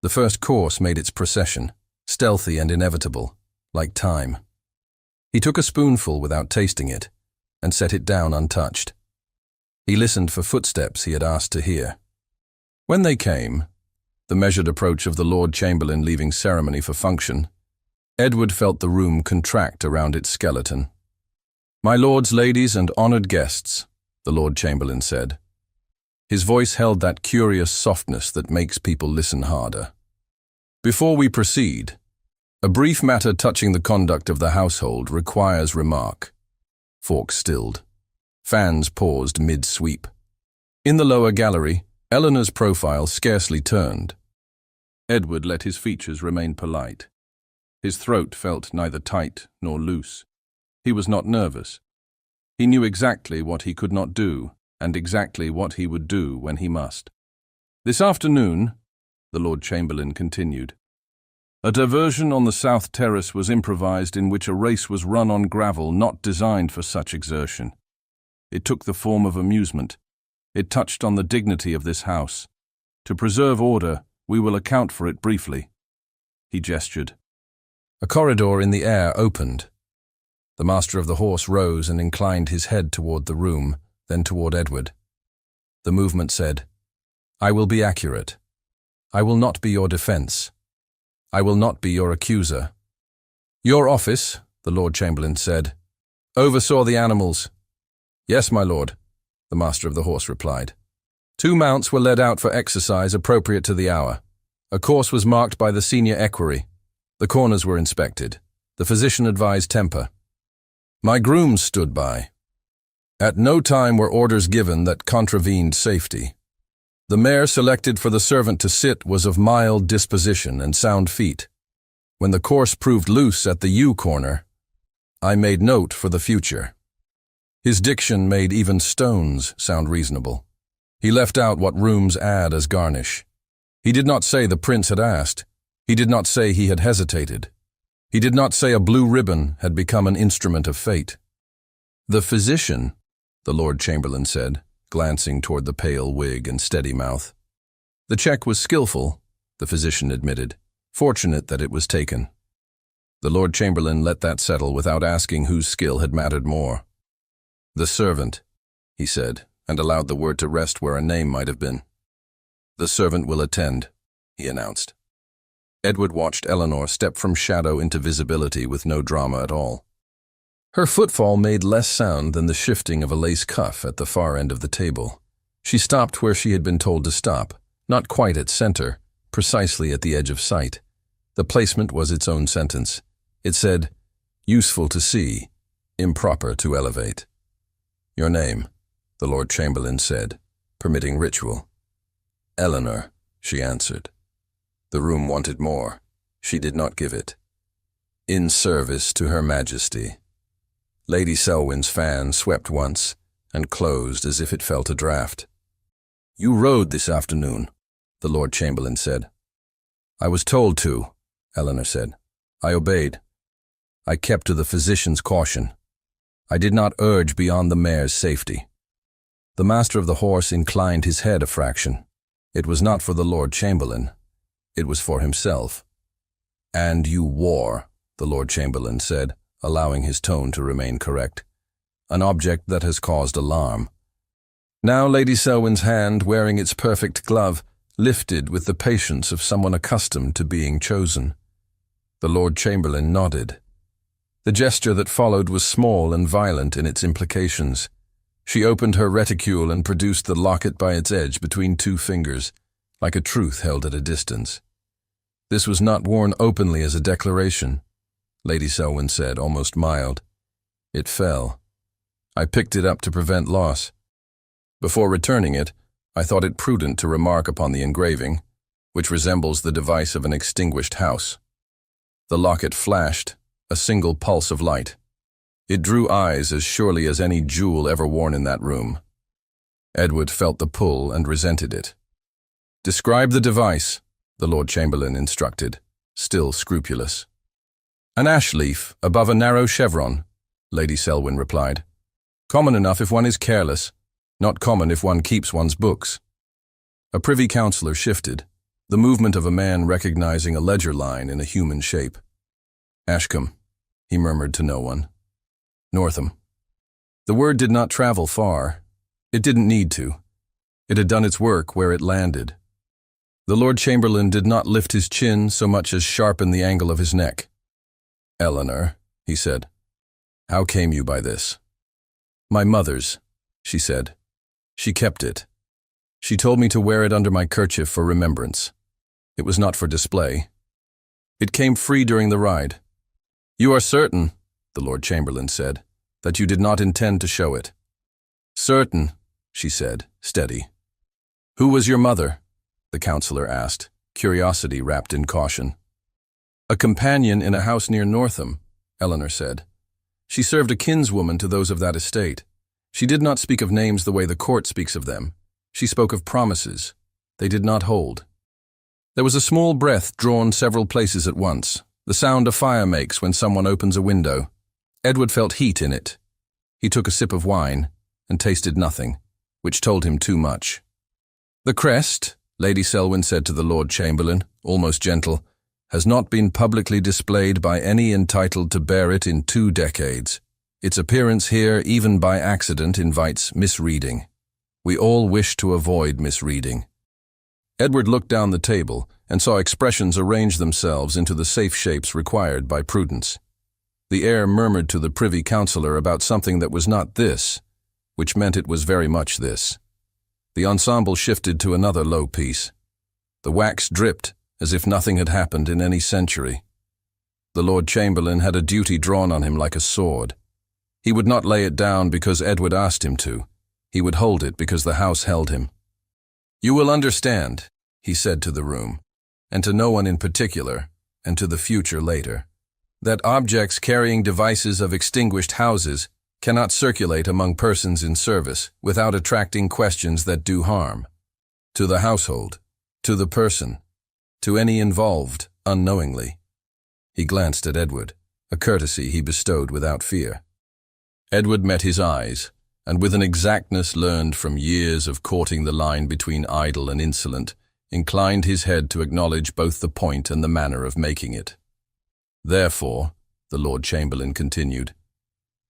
The first course made its procession, stealthy and inevitable, like time. He took a spoonful without tasting it, and set it down untouched. He listened for footsteps he had asked to hear. When they came, the measured approach of the Lord Chamberlain leaving ceremony for function, Edward felt the room contract around its skeleton. "My lords, ladies, and honored guests," the Lord Chamberlain said. His voice held that curious softness that makes people listen harder. "Before we proceed, a brief matter touching the conduct of the household requires remark." Forks stilled. Fans paused mid-sweep. In the lower gallery, Eleanor's profile scarcely turned. Edward let his features remain polite. His throat felt neither tight nor loose. He was not nervous. He knew exactly what he could not do, and exactly what he would do when he must. "This afternoon," the Lord Chamberlain continued, "a diversion on the South Terrace was improvised in which a race was run on gravel not designed for such exertion. It took the form of amusement. It touched on the dignity of this house. To preserve order, we will account for it briefly." He gestured. A corridor in the air opened. The Master of the Horse rose and inclined his head toward the room, then toward Edward. The movement said, "I will be accurate. I will not be your defense. I will not be your accuser. Your office," the Lord Chamberlain said, "oversaw the animals." "Yes, my lord," the Master of the Horse replied. 2 mounts were led out for exercise appropriate to the hour. A course was marked by the senior equerry. The corners were inspected. The physician advised temper. My grooms stood by. At no time were orders given that contravened safety. The mare selected for the servant to sit was of mild disposition and sound feet. When the course proved loose at the U corner, I made note for the future. His diction made even stones sound reasonable. He left out what rooms add as garnish. He did not say the prince had asked. He did not say he had hesitated. He did not say a blue ribbon had become an instrument of fate. "The physician," the Lord Chamberlain said, glancing toward the pale wig and steady mouth. "The check was skillful," the physician admitted, "fortunate that it was taken." The Lord Chamberlain let that settle without asking whose skill had mattered more. "The servant," he said, and allowed the word to rest where a name might have been. "The servant will attend," he announced. Edward watched Eleanor step from shadow into visibility with no drama at all. Her footfall made less sound than the shifting of a lace cuff at the far end of the table. She stopped where she had been told to stop, not quite at center, precisely at the edge of sight. The placement was its own sentence. It said, "Useful to see, improper to elevate." "Your name," the Lord Chamberlain said, permitting ritual. "Eleanor," she answered. The room wanted more. She did not give it. "In service to Her Majesty." Lady Selwyn's fan swept once and closed as if it felt a draught. "You rode this afternoon," the Lord Chamberlain said. "I was told to," Eleanor said. "I obeyed. I kept to the physician's caution. I did not urge beyond the mare's safety." The Master of the Horse inclined his head a fraction. It was not for the Lord Chamberlain. It was for himself. "And you wore," the Lord Chamberlain said, allowing his tone to remain correct, "an object that has caused alarm." Now Lady Selwyn's hand, wearing its perfect glove, lifted with the patience of someone accustomed to being chosen. The Lord Chamberlain nodded. The gesture that followed was small and violent in its implications. She opened her reticule and produced the locket by its edge between two fingers, like a truth held at a distance. "This was not worn openly as a declaration," Lady Selwyn said, almost mild. "It fell. I picked it up to prevent loss. Before returning it, I thought it prudent to remark upon the engraving, which resembles the device of an extinguished house." The locket flashed, a single pulse of light. It drew eyes as surely as any jewel ever worn in that room. Edward felt the pull and resented it. "Describe the device," the Lord Chamberlain instructed, still scrupulous. "An ash leaf above a narrow chevron," Lady Selwyn replied. "Common enough if one is careless, not common if one keeps one's books." A privy councillor shifted, the movement of a man recognizing a ledger line in a human shape. "Ashcombe," he murmured to no one. "Northam." The word did not travel far. It didn't need to. It had done its work where it landed. The Lord Chamberlain did not lift his chin so much as sharpen the angle of his neck. "Eleanor," he said, "how came you by this?" "My mother's," she said. "She kept it. She told me to wear it under my kerchief for remembrance. It was not for display. It came free during the ride." "You are certain," the Lord Chamberlain said, "that you did not intend to show it?" "Certain," she said, steady. "Who was your mother?" the councillor asked, curiosity wrapped in caution. "A companion in a house near Northam," Eleanor said. "She served a kinswoman to those of that estate. She did not speak of names the way the court speaks of them. She spoke of promises. They did not hold." There was a small breath drawn several places at once, the sound a fire makes when someone opens a window. Edward felt heat in it. He took a sip of wine and tasted nothing, which told him too much. "The crest," Lady Selwyn said to the Lord Chamberlain, almost gentle, "has not been publicly displayed by any entitled to bear it in 2 decades. Its appearance here, even by accident, invites misreading. We all wish to avoid misreading." Edward looked down the table and saw expressions arrange themselves into the safe shapes required by prudence. The heir murmured to the privy councillor about something that was not this, which meant it was very much this. The ensemble shifted to another low piece. The wax dripped as if nothing had happened in any century. The Lord Chamberlain had a duty drawn on him like a sword. He would not lay it down because Edward asked him to. He would hold it because the house held him. "You will understand," he said to the room, and to no one in particular, and to the future later, that objects carrying devices of extinguished houses cannot circulate among persons in service without attracting questions that do harm. To the household, to the person, to any involved, unknowingly. He glanced at Edward, a courtesy he bestowed without fear. Edward met his eyes, and with an exactness learned from years of courting the line between idle and insolent, inclined his head to acknowledge both the point and the manner of making it. "Therefore," the Lord Chamberlain continued,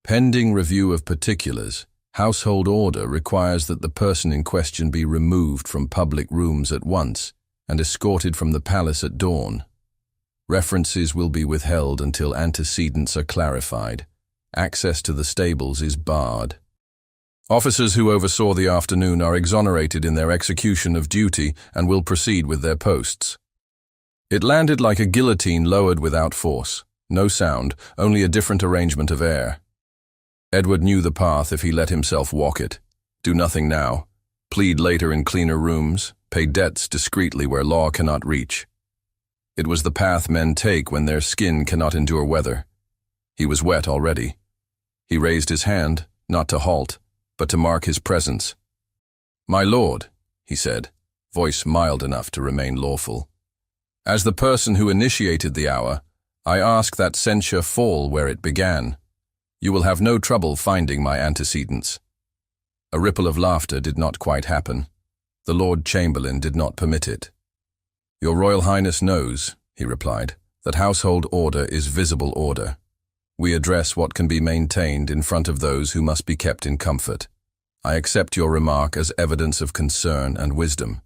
"pending review of particulars, household order requires that the person in question be removed from public rooms at once and escorted from the palace at dawn. References will be withheld until antecedents are clarified. Access to the stables is barred. Officers who oversaw the afternoon are exonerated in their execution of duty and will proceed with their posts." It landed like a guillotine lowered without force. No sound, only a different arrangement of air. Edward knew the path if he let himself walk it. Do nothing now. Plead later in cleaner rooms. Pay debts discreetly where law cannot reach. It was the path men take when their skin cannot endure weather. He was wet already. He raised his hand, not to halt, but to mark his presence. "My lord," he said, voice mild enough to remain lawful, "as the person who initiated the hour, I ask that censure fall where it began. You will have no trouble finding my antecedents." A ripple of laughter did not quite happen. The Lord Chamberlain did not permit it. Your Royal Highness knows, he replied, that household order is visible order. We address what can be maintained in front of those who must be kept in comfort. I accept your remark as evidence of concern and wisdom.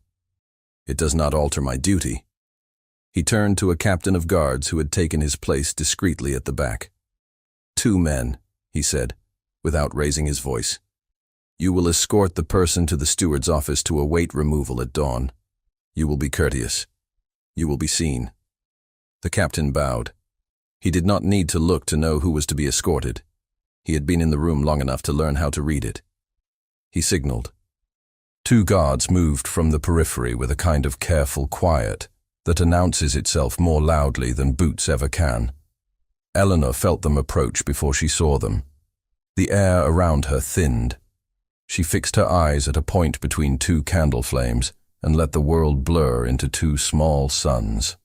It does not alter my duty. He turned to a captain of guards who had taken his place discreetly at the back. 2 men, he said, without raising his voice. You will escort the person to the steward's office to await removal at dawn. You will be courteous. You will be seen. The captain bowed. He did not need to look to know who was to be escorted. He had been in the room long enough to learn how to read it. He signaled. 2 guards moved from the periphery with a kind of careful quiet that announces itself more loudly than boots ever can. Eleanor felt them approach before she saw them. The air around her thinned. She fixed her eyes at a point between 2 candle flames and let the world blur into 2 small suns.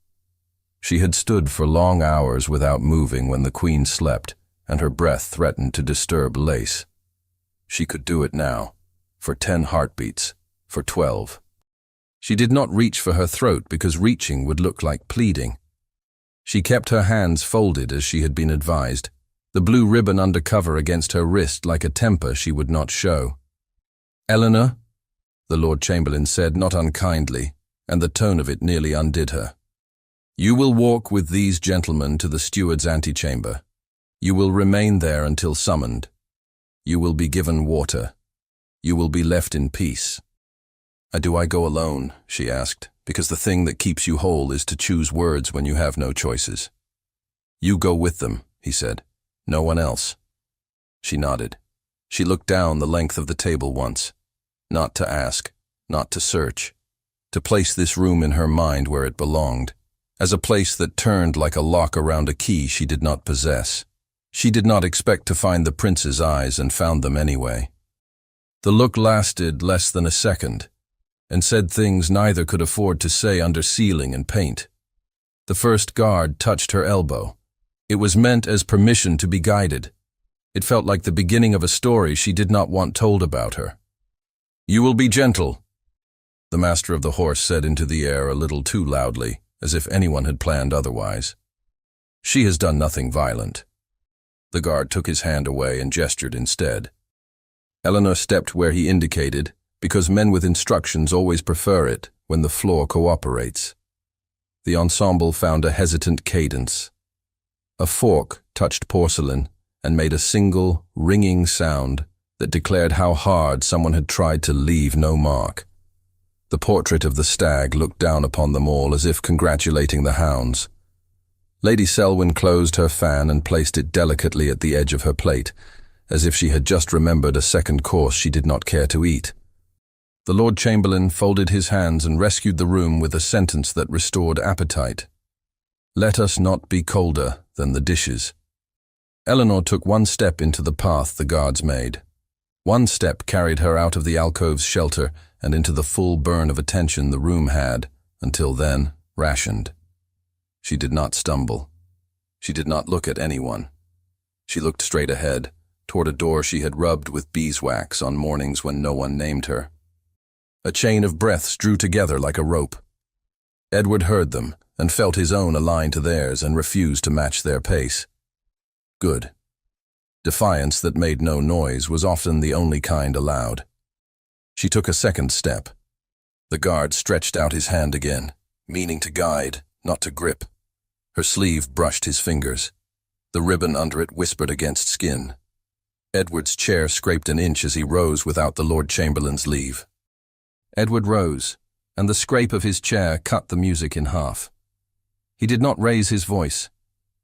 She had stood for long hours without moving when the Queen slept, and her breath threatened to disturb Lace. She could do it now, for 10 heartbeats, for 12. She did not reach for her throat because reaching would look like pleading. She kept her hands folded as she had been advised, the blue ribbon undercover against her wrist like a temper she would not show. Eleanor, the Lord Chamberlain said, not unkindly, and the tone of it nearly undid her. You will walk with these gentlemen to the steward's antechamber. You will remain there until summoned. You will be given water. You will be left in peace. Do I go alone? She asked, because the thing that keeps you whole is to choose words when you have no choices. You go with them, he said. No one else. She nodded. She looked down the length of the table once. Not to ask, not to search. To place this room in her mind where it belonged, as a place that turned like a lock around a key she did not possess. She did not expect to find the prince's eyes and found them anyway. The look lasted less than a second, and said things neither could afford to say under ceiling and paint. The first guard touched her elbow. It was meant as permission to be guided. It felt like the beginning of a story she did not want told about her. You will be gentle, the master of the horse said into the air a little too loudly, as if anyone had planned otherwise. She has done nothing violent. The guard took his hand away and gestured instead. Eleanor stepped where he indicated, because men with instructions always prefer it when the floor cooperates. The ensemble found a hesitant cadence. A fork touched porcelain and made a single, ringing sound that declared how hard someone had tried to leave no mark. The portrait of the stag looked down upon them all as if congratulating the hounds. Lady Selwyn closed her fan and placed it delicately at the edge of her plate, as if she had just remembered a second course she did not care to eat. The Lord Chamberlain folded his hands and rescued the room with a sentence that restored appetite. Let us not be colder than the dishes. Eleanor took 1 step into the path the guards made. 1 step carried her out of the alcove's shelter and into the full burn of attention the room had, until then, rationed. She did not stumble. She did not look at anyone. She looked straight ahead, toward a door she had rubbed with beeswax on mornings when no one named her. A chain of breaths drew together like a rope. Edward heard them and felt his own align to theirs and refused to match their pace. Good. Defiance that made no noise was often the only kind allowed. She took a second step. The guard stretched out his hand again, meaning to guide, not to grip. Her sleeve brushed his fingers. The ribbon under it whispered against skin. Edward's chair scraped an inch as he rose without the Lord Chamberlain's leave. Edward rose, and the scrape of his chair cut the music in half. He did not raise his voice.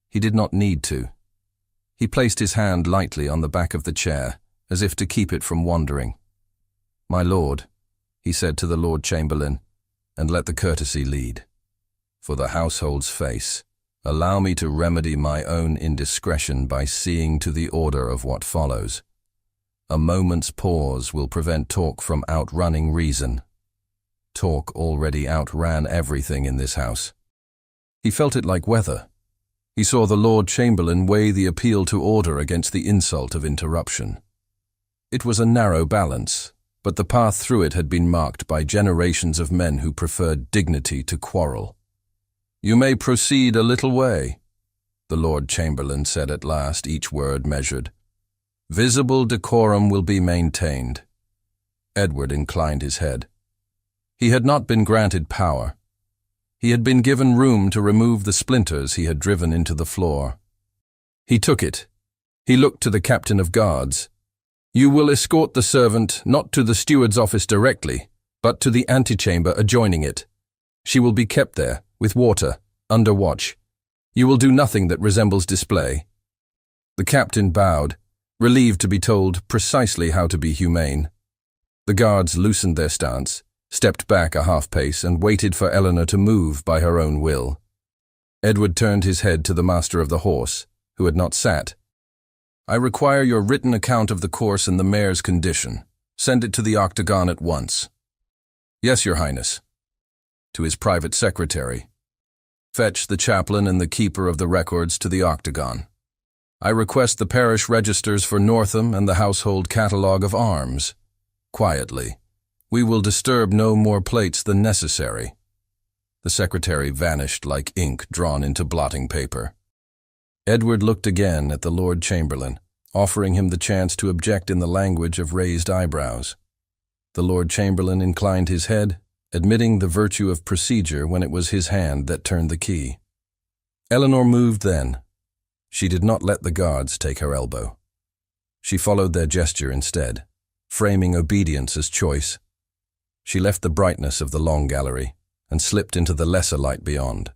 He did not need to. He placed his hand lightly on the back of the chair, as if to keep it from wandering. My lord, he said to the Lord Chamberlain, and let the courtesy lead. For the household's face, allow me to remedy my own indiscretion by seeing to the order of what follows. A moment's pause will prevent talk from outrunning reason. Talk already outran everything in this house. He felt it like weather. He saw the Lord Chamberlain weigh the appeal to order against the insult of interruption. It was a narrow balance, but the path through it had been marked by generations of men who preferred dignity to quarrel. You may proceed a little way, the Lord Chamberlain said at last, each word measured. Visible decorum will be maintained. Edward inclined his head. He had not been granted power. He had been given room to remove the splinters he had driven into the floor. He took it. He looked to the captain of guards. You will escort the servant not to the steward's office directly, but to the antechamber adjoining it. She will be kept there, with water, under watch. You will do nothing that resembles display. The captain bowed, relieved to be told precisely how to be humane. The guards loosened their stance, stepped back a half-pace, and waited for Eleanor to move by her own will. Edward turned his head to the master of the horse, who had not sat. I require your written account of the course and the mare's condition. Send it to the octagon at once. Yes, your highness. To his private secretary. Fetch the chaplain and the keeper of the records to the octagon. I request the parish registers for Northam and the household catalogue of arms. Quietly. We will disturb no more plates than necessary. The secretary vanished like ink drawn into blotting paper. Edward looked again at the Lord Chamberlain, offering him the chance to object in the language of raised eyebrows. The Lord Chamberlain inclined his head, admitting the virtue of procedure when it was his hand that turned the key. Eleanor moved then. She did not let the guards take her elbow. She followed their gesture instead, framing obedience as choice. She left the brightness of the long gallery and slipped into the lesser light beyond.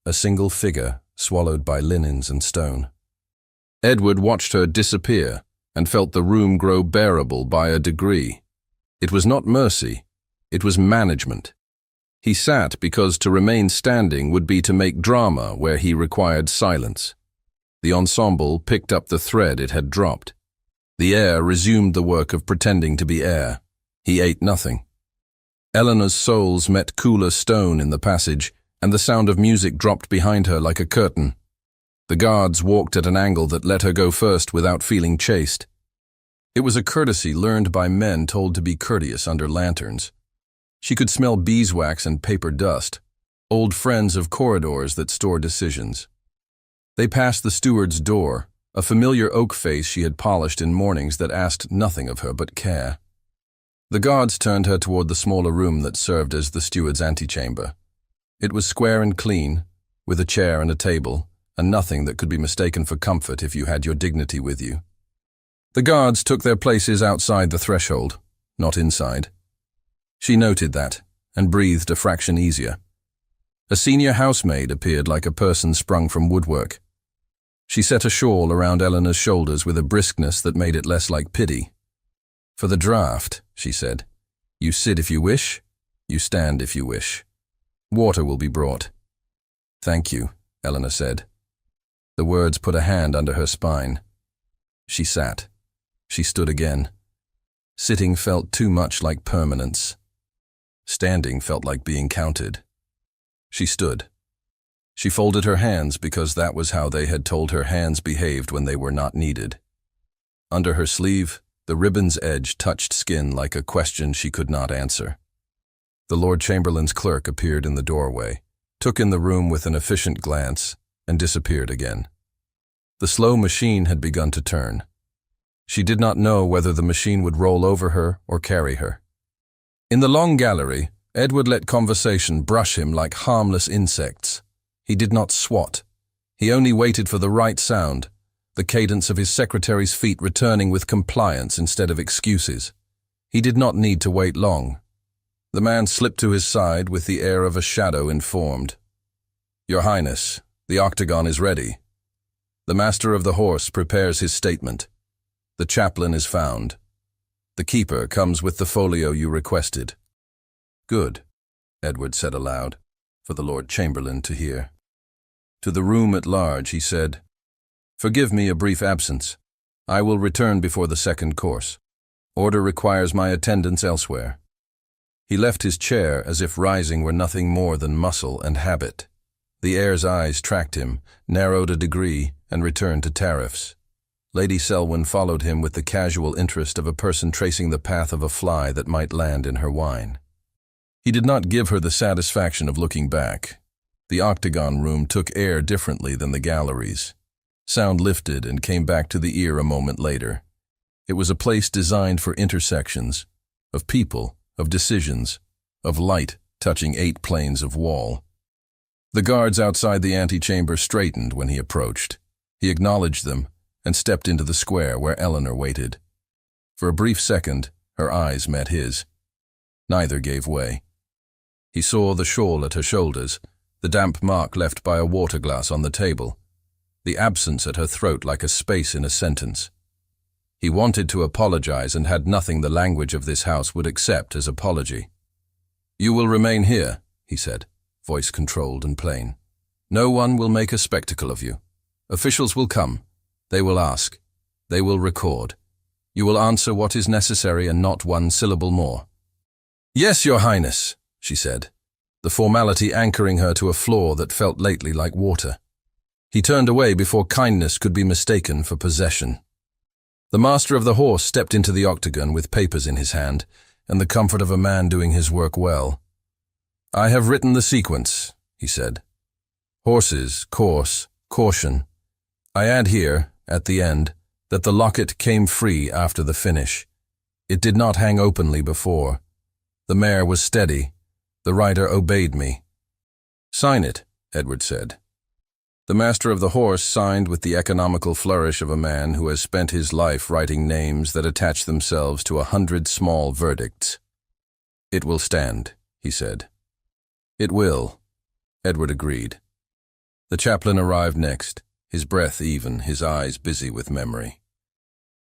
A single figure swallowed by linens and stone. Edward watched her disappear and felt the room grow bearable by a degree. It was not mercy, it was management. He sat because to remain standing would be to make drama where he required silence. The ensemble picked up the thread it had dropped. The air resumed the work of pretending to be air. He ate nothing. Eleanor's soles met cooler stone in the passage, and the sound of music dropped behind her like a curtain. The guards walked at an angle that let her go first without feeling chased. It was a courtesy learned by men told to be courteous under lanterns. She could smell beeswax and paper dust, old friends of corridors that store decisions. They passed the steward's door, a familiar oak face she had polished in mornings that asked nothing of her but care. The guards turned her toward the smaller room that served as the steward's antechamber. It was square and clean, with a chair and a table, and nothing that could be mistaken for comfort if you had your dignity with you. The guards took their places outside the threshold, not inside. She noted that, and breathed a fraction easier. A senior housemaid appeared like a person sprung from woodwork. She set a shawl around Eleanor's shoulders with a briskness that made it less like pity. For the draught, she said. You sit if you wish, you stand if you wish. Water will be brought. Thank you, Eleanor said. The words put a hand under her spine. She sat. She stood again. Sitting felt too much like permanence. Standing felt like being counted. She stood. She folded her hands because that was how they had told her hands behaved when they were not needed. Under her sleeve, the ribbon's edge touched skin like a question she could not answer. The Lord Chamberlain's clerk appeared in the doorway, took in the room with an efficient glance, and disappeared again. The slow machine had begun to turn. She did not know whether the machine would roll over her or carry her. In the long gallery, Edward let conversation brush him like harmless insects. He did not swat. He only waited for the right sound, the cadence of his secretary's feet returning with compliance instead of excuses. He did not need to wait long. The man slipped to his side with the air of a shadow informed. Your Highness, the octagon is ready. The master of the horse prepares his statement. The chaplain is found. The keeper comes with the folio you requested. Good, Edward said aloud, for the Lord Chamberlain to hear. To the room at large he said, Forgive me a brief absence. I will return before the second course. Order requires my attendance elsewhere. He left his chair as if rising were nothing more than muscle and habit. The heir's eyes tracked him, narrowed a degree, and returned to tariffs. Lady Selwyn followed him with the casual interest of a person tracing the path of a fly that might land in her wine. He did not give her the satisfaction of looking back. The octagon room took air differently than the galleries. Sound lifted and came back to the ear a moment later. It was a place designed for intersections, of people, of decisions, of light touching 8 planes of wall. The guards outside the antechamber straightened when he approached. He acknowledged them and stepped into the square where Eleanor waited. For a brief second, her eyes met his. Neither gave way. He saw the shawl at her shoulders, the damp mark left by a water glass on the table, the absence at her throat like a space in a sentence. He wanted to apologize and had nothing the language of this house would accept as apology. "You will remain here," he said, voice controlled and plain. "No one will make a spectacle of you. Officials will come. They will ask. They will record. You will answer what is necessary and not one syllable more." "Yes, Your Highness," she said, the formality anchoring her to a floor that felt lately like water. He turned away before kindness could be mistaken for possession. The master of the horse stepped into the octagon with papers in his hand and the comfort of a man doing his work well. "I have written the sequence," he said. "Horses, course, caution. I add here, at the end, that the locket came free after the finish. It did not hang openly before. The mare was steady. The rider obeyed me." "Sign it," Edward said. The master of the horse signed with the economical flourish of a man who has spent his life writing names that attach themselves to 100 small verdicts. "It will stand," he said. "It will," Edward agreed. The chaplain arrived next, his breath even, his eyes busy with memory.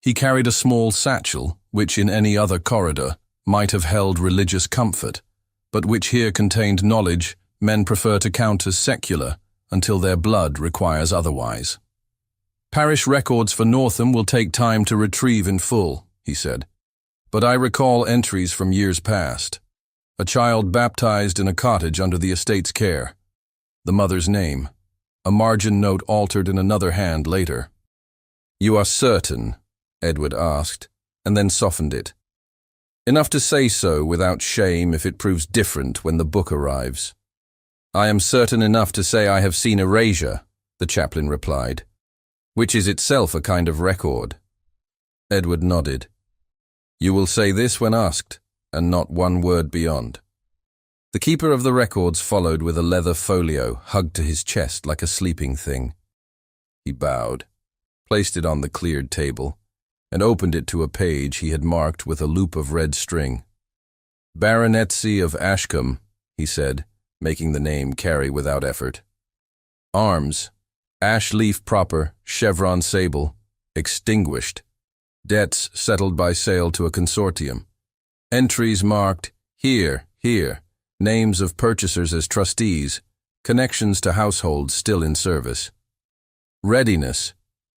He carried a small satchel, which in any other corridor might have held religious comfort, but which here contained knowledge men prefer to count as secular until their blood requires otherwise. "Parish records for Northam will take time to retrieve in full," he said, "but I recall entries from years past. A child baptized in a cottage under the estate's care. The mother's name. A margin note altered in another hand later." "You are certain?" Edward asked, and then softened it. "Enough to say so without shame if it proves different when the book arrives." "I am certain enough to say I have seen erasure," the chaplain replied, "which is itself a kind of record." Edward nodded. "You will say this when asked, and not one word beyond." The keeper of the records followed with a leather folio hugged to his chest like a sleeping thing. He bowed, placed it on the cleared table, and opened it to a page he had marked with a loop of red string. "Baronetcy of Ashcombe," he said, making the name carry without effort. "Arms, ash leaf proper, chevron sable, extinguished. Debts settled by sale to a consortium. Entries marked, here, here, names of purchasers as trustees, connections to households still in service." "Readiness,"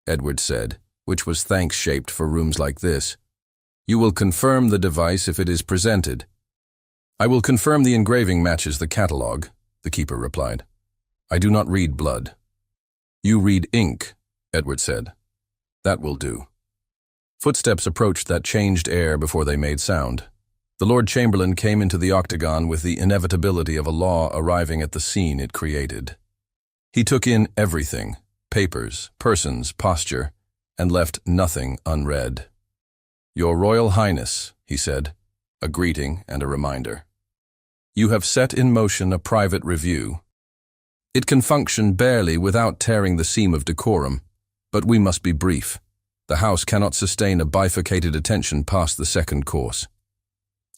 Edward said, which was thanks-shaped for rooms like this. "You will confirm the device if it is presented." "I will confirm the engraving matches the catalogue," the keeper replied. "I do not read blood." "You read ink," Edward said. "That will do." Footsteps approached that changed air before they made sound. The Lord Chamberlain came into the octagon with the inevitability of a law arriving at the scene it created. He took in everything, papers, persons, posture, and left nothing unread. "Your Royal Highness," he said, a greeting and a reminder. "You have set in motion a private review. It can function barely without tearing the seam of decorum, but we must be brief. The House cannot sustain a bifurcated attention past the second course."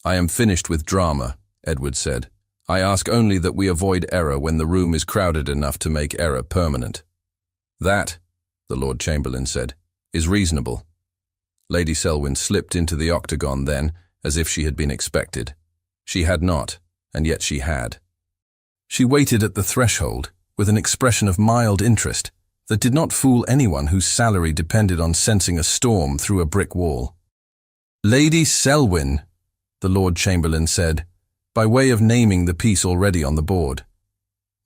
"I am finished with drama," Edward said. "I ask only that we avoid error when the room is crowded enough to make error permanent." "That," the Lord Chamberlain said, "is reasonable." Lady Selwyn slipped into the octagon then, as if she had been expected. She had not, and yet she had. She waited at the threshold with an expression of mild interest that did not fool anyone whose salary depended on sensing a storm through a brick wall. "Lady Selwyn," the Lord Chamberlain said, by way of naming the piece already on the board.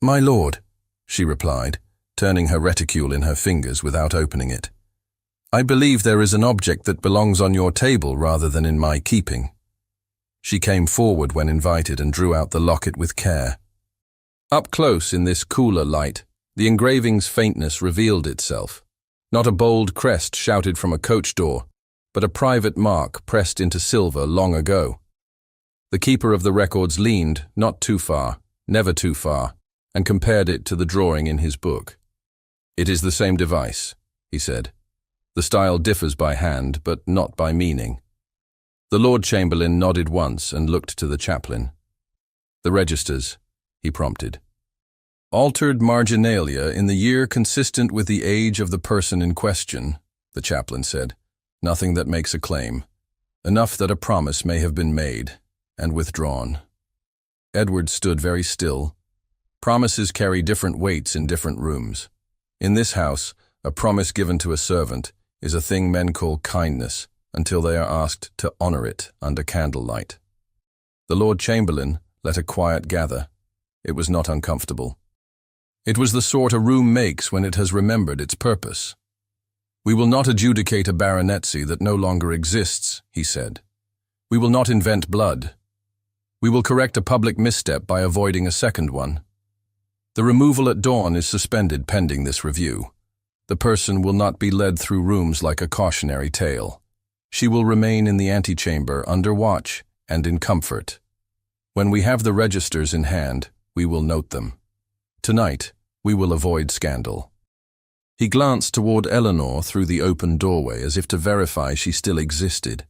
"My lord," she replied, turning her reticule in her fingers without opening it. "I believe there is an object that belongs on your table rather than in my keeping." She came forward when invited and drew out the locket with care. Up close in this cooler light, the engraving's faintness revealed itself. Not a bold crest shouted from a coach door, but a private mark pressed into silver long ago. The keeper of the records leaned, not too far, never too far, and compared it to the drawing in his book. "It is the same device," he said. "The style differs by hand, but not by meaning." The Lord Chamberlain nodded once and looked to the chaplain. "The registers," he prompted. "Altered marginalia in the year consistent with the age of the person in question," the chaplain said. "Nothing that makes a claim. Enough that a promise may have been made and withdrawn." Edward stood very still. Promises carry different weights in different rooms. In this house, a promise given to a servant is a thing men call kindness until they are asked to honor it under candlelight. The Lord Chamberlain let a quiet gather. It was not uncomfortable. It was the sort a room makes when it has remembered its purpose. "We will not adjudicate a baronetcy that no longer exists," he said. "We will not invent blood. We will correct a public misstep by avoiding a second one. The removal at dawn is suspended pending this review. The person will not be led through rooms like a cautionary tale. She will remain in the antechamber under watch and in comfort. When we have the registers in hand, we will note them. Tonight, we will avoid scandal." He glanced toward Eleanor through the open doorway as if to verify she still existed.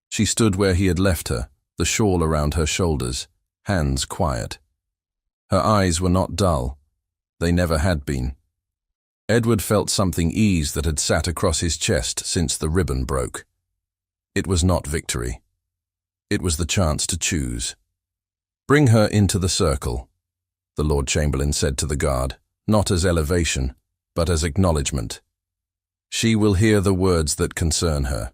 She stood where he had left her, the shawl around her shoulders, hands quiet. Her eyes were not dull. They never had been. Edward felt something ease that had sat across his chest since the ribbon broke. It was not victory. It was the chance to choose. "Bring her into the circle," the Lord Chamberlain said to the guard, not as elevation, but as acknowledgement. "She will hear the words that concern her."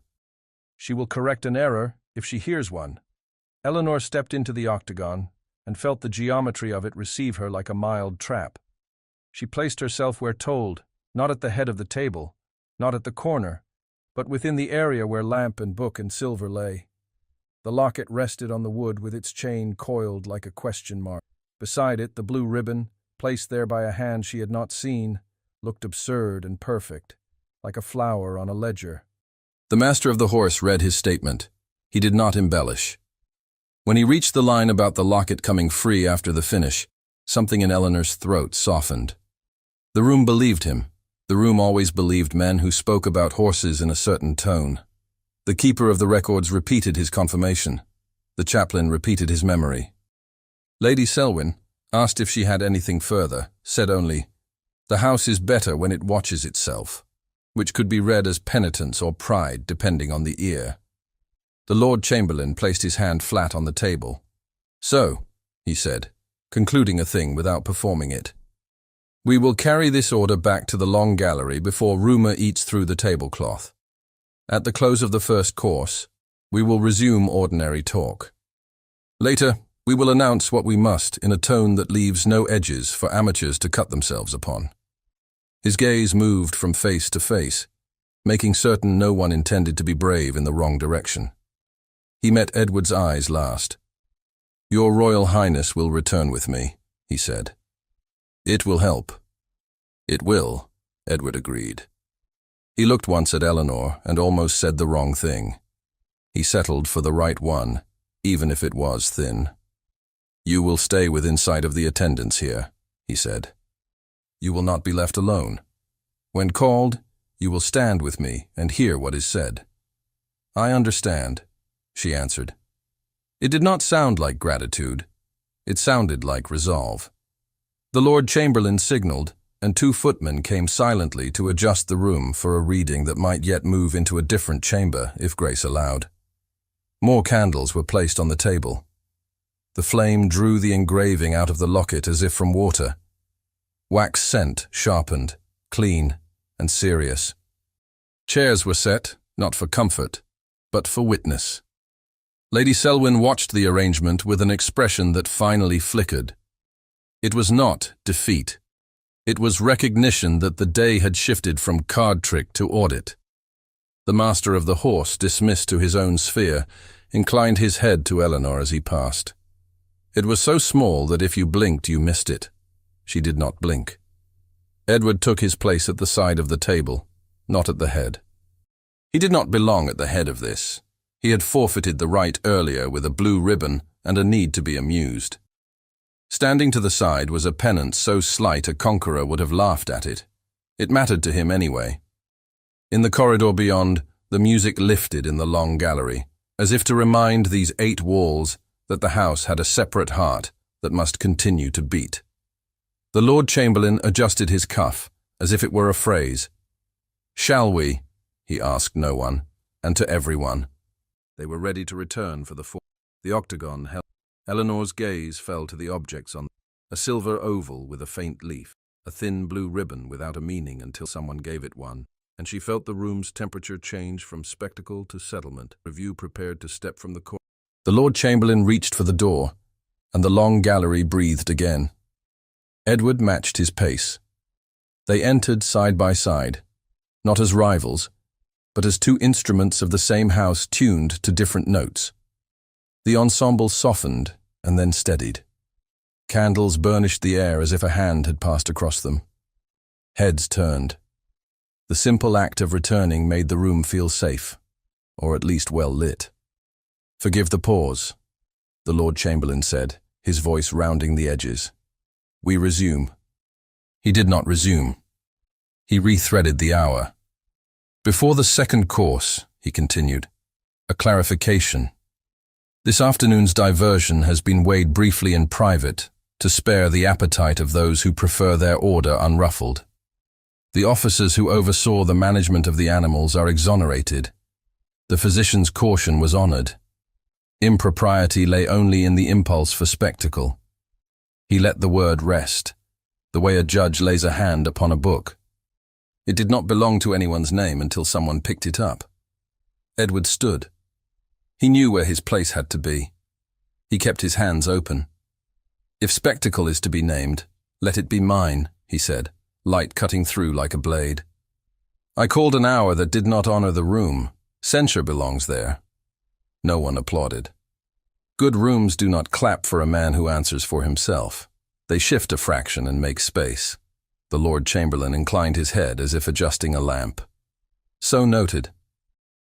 "She will correct an error if she hears one." Eleanor stepped into the octagon and felt the geometry of it receive her like a mild trap. She placed herself where told, not at the head of the table, not at the corner, but within the area where lamp and book and silver lay. The locket rested on the wood with its chain coiled like a question mark. Beside it, the blue ribbon, placed there by a hand she had not seen, looked absurd and perfect, like a flower on a ledger. The master of the horse read his statement. He did not embellish. When he reached the line about the locket coming free after the finish, something in Eleanor's throat softened. The room believed him. The room always believed men who spoke about horses in a certain tone. The keeper of the records repeated his confirmation. The chaplain repeated his memory. Lady Selwyn, asked if she had anything further, said only, "The house is better when it watches itself," which could be read as penitence or pride depending on the ear. The Lord Chamberlain placed his hand flat on the table. "So," he said, concluding a thing without performing it, "we will carry this order back to the long gallery before rumour eats through the tablecloth. At the close of the first course, we will resume ordinary talk. Later, we will announce what we must in a tone that leaves no edges for amateurs to cut themselves upon." His gaze moved from face to face, making certain no one intended to be brave in the wrong direction. He met Edward's eyes last. "Your Royal Highness will return with me," he said. "It will help." "It will," Edward agreed. He looked once at Eleanor and almost said the wrong thing. He settled for the right one, even if it was thin. "You will stay within sight of the attendants here," he said. "You will not be left alone. When called, you will stand with me and hear what is said." "I understand," she answered. It did not sound like gratitude. It sounded like resolve. The Lord Chamberlain signaled, and 2 footmen came silently to adjust the room for a reading that might yet move into a different chamber if grace allowed. More candles were placed on the table. The flame drew the engraving out of the locket as if from water. Wax scent sharpened, clean, and serious. Chairs were set, not for comfort, but for witness. Lady Selwyn watched the arrangement with an expression that finally flickered. It was not defeat. It was recognition that the day had shifted from card trick to audit. The master of the horse, dismissed to his own sphere, inclined his head to Eleanor as he passed. It was so small that if you blinked you missed it. She did not blink. Edward took his place at the side of the table, not at the head. He did not belong at the head of this. He had forfeited the right earlier with a blue ribbon and a need to be amused. Standing to the side was a penance so slight a conqueror would have laughed at it. It mattered to him anyway. In the corridor beyond, the music lifted in the long gallery, as if to remind these 8 walls that the house had a separate heart that must continue to beat. The Lord Chamberlain adjusted his cuff, as if it were a phrase. "Shall we?" he asked no one, and to everyone. They were ready to return for the octagon held. Eleanor's gaze fell to the objects on a silver oval with a faint leaf, a thin blue ribbon without a meaning until someone gave it one, and she felt the room's temperature change from spectacle to settlement. Review prepared to step from the court. The Lord Chamberlain reached for the door, and the long gallery breathed again. Edward matched his pace. They entered side by side, not as rivals, but as 2 instruments of the same house tuned to different notes. The ensemble softened and then steadied. Candles burnished the air as if a hand had passed across them. Heads turned. The simple act of returning made the room feel safe, or at least well lit. "Forgive the pause," the Lord Chamberlain said, his voice rounding the edges. "We resume." He did not resume. He rethreaded the hour. "Before the second course," he continued, "a clarification. This afternoon's diversion has been weighed briefly in private to spare the appetite of those who prefer their order unruffled. The officers who oversaw the management of the animals are exonerated. The physician's caution was honored. Impropriety lay only in the impulse for spectacle." He let the word rest, the way a judge lays a hand upon a book. It did not belong to anyone's name until someone picked it up. Edward stood. He knew where his place had to be. He kept his hands open. "If spectacle is to be named, let it be mine," he said, light cutting through like a blade. "I called an hour that did not honor the room. Censure belongs there." No one applauded. Good rooms do not clap for a man who answers for himself. They shift a fraction and make space. The Lord Chamberlain inclined his head as if adjusting a lamp. "So noted.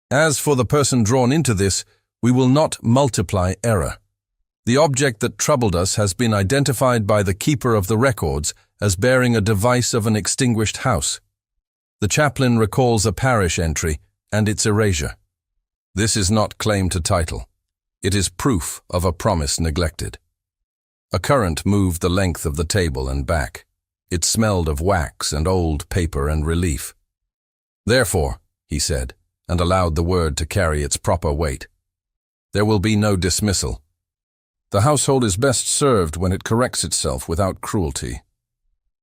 As for the person drawn into this, we will not multiply error. The object that troubled us has been identified by the keeper of the records as bearing a device of an extinguished house. The chaplain recalls a parish entry and its erasure. This is not claim to title. It is proof of a promise neglected." A current moved the length of the table and back. It smelled of wax and old paper and relief. "Therefore," he said, and allowed the word to carry its proper weight, "there will be no dismissal. The household is best served when it corrects itself without cruelty.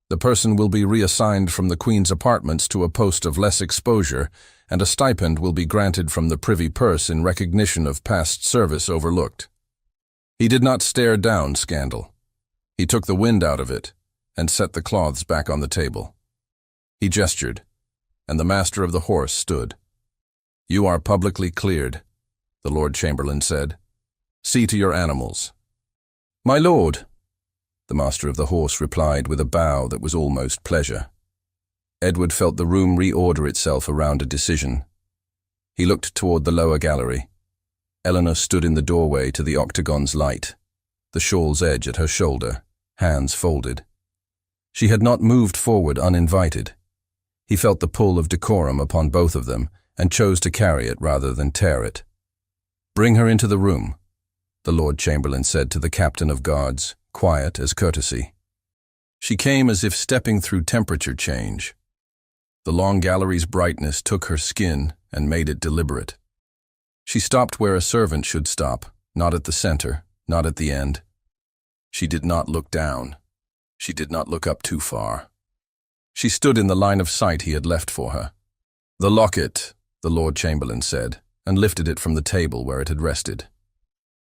The person will be reassigned from the Queen's apartments to a post of less exposure, and a stipend will be granted from the privy purse in recognition of past service overlooked." He did not stare down scandal. He took the wind out of it and set the cloths back on the table. He gestured, and the master of the horse stood. "You are publicly cleared," the Lord Chamberlain said. "See to your animals." "My lord," the master of the horse replied with a bow that was almost pleasure. Edward felt the room reorder itself around a decision. He looked toward the lower gallery. Eleanor stood in the doorway to the octagon's light, the shawl's edge at her shoulder, hands folded. She had not moved forward uninvited. He felt the pull of decorum upon both of them and chose to carry it rather than tear it. "Bring her into the room," the Lord Chamberlain said to the captain of guards, quiet as courtesy. She came as if stepping through temperature change. The long gallery's brightness took her skin and made it deliberate. She stopped where a servant should stop, not at the center, not at the end. She did not look down. She did not look up too far. She stood in the line of sight he had left for her. "The locket," the Lord Chamberlain said, and lifted it from the table where it had rested.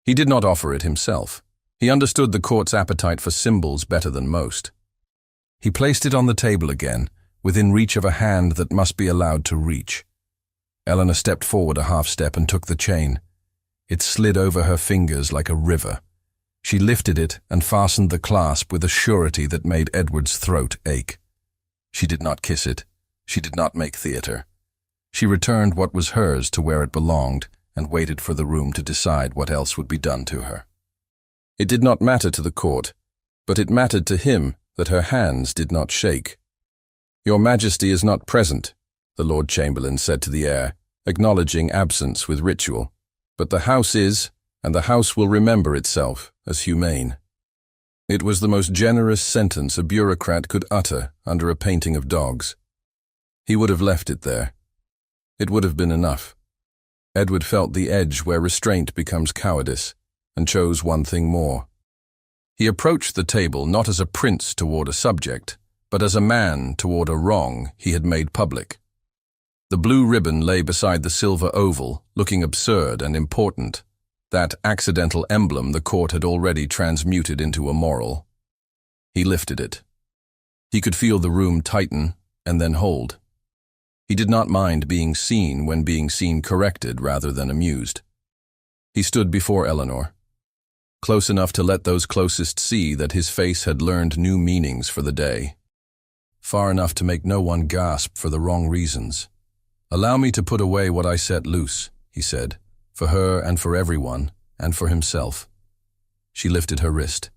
He did not offer it himself. He understood the court's appetite for symbols better than most. He placed it on the table again, within reach of a hand that must be allowed to reach. Eleanor stepped forward a half step and took the chain. It slid over her fingers like a river. She lifted it and fastened the clasp with a surety that made Edward's throat ache. She did not kiss it. She did not make theatre. She returned what was hers to where it belonged and waited for the room to decide what else would be done to her. It did not matter to the court, but it mattered to him that her hands did not shake. "Your Majesty is not present," the Lord Chamberlain said to the heir, acknowledging absence with ritual. "But the house is, and the house will remember itself as humane." It was the most generous sentence a bureaucrat could utter under a painting of dogs. He would have left it there. It would have been enough. Edward felt the edge where restraint becomes cowardice, and chose one thing more. He approached the table not as a prince toward a subject, but as a man toward a wrong he had made public. The blue ribbon lay beside the silver oval, looking absurd and important, that accidental emblem the court had already transmuted into a moral. He lifted it. He could feel the room tighten and then hold. He did not mind being seen when being seen corrected rather than amused. He stood before Eleanor, close enough to let those closest see that his face had learned new meanings for the day, far enough to make no one gasp for the wrong reasons. "Allow me to put away what I set loose," he said, "for her and for everyone, and for himself." She lifted her wrist.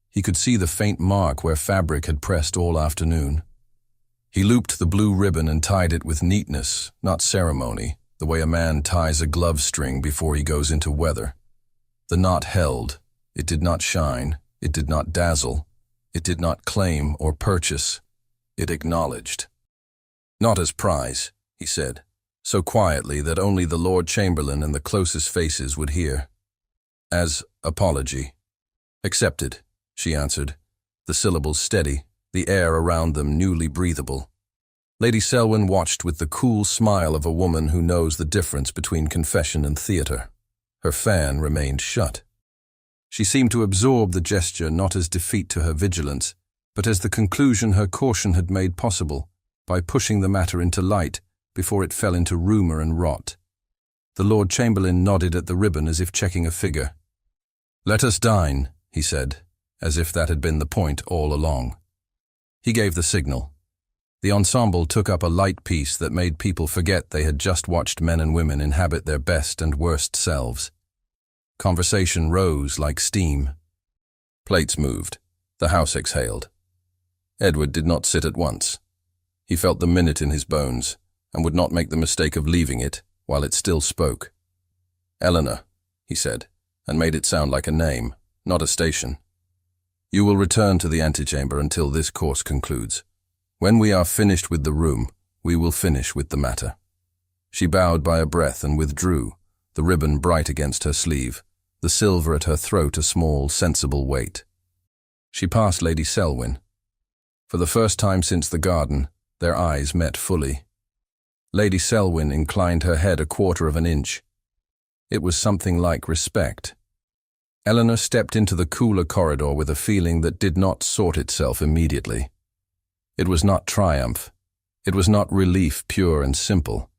He could see the faint mark where fabric had pressed all afternoon. He looped the blue ribbon and tied it with neatness, not ceremony, the way a man ties a glove string before he goes into weather. The knot held. It did not shine. It did not dazzle. It did not claim or purchase. It acknowledged. "Not as prize," he said, so quietly that only the Lord Chamberlain and the closest faces would hear. "As apology." "Accepted," she answered, the syllables steady, the air around them newly breathable. Lady Selwyn watched with the cool smile of a woman who knows the difference between confession and theatre. Her fan remained shut. She seemed to absorb the gesture not as defeat to her vigilance, but as the conclusion her caution had made possible, by pushing the matter into light before it fell into rumour and rot. The Lord Chamberlain nodded at the ribbon as if checking a figure. "Let us dine," he said, as if that had been the point all along. He gave the signal. The ensemble took up a light piece that made people forget they had just watched men and women inhabit their best and worst selves. Conversation rose like steam. Plates moved. The house exhaled. Edward did not sit at once. He felt the minute in his bones, and would not make the mistake of leaving it while it still spoke. "Eleanor," he said, and made it sound like a name, not a station. "You will return to the antechamber until this course concludes. When we are finished with the room, we will finish with the matter." She bowed by a breath and withdrew, the ribbon bright against her sleeve, the silver at her throat a small, sensible weight. She passed Lady Selwyn. For the first time since the garden, their eyes met fully. Lady Selwyn inclined her head a quarter of an inch. It was something like respect. Eleanor stepped into the cooler corridor with a feeling that did not sort itself immediately. It was not triumph. It was not relief pure and simple.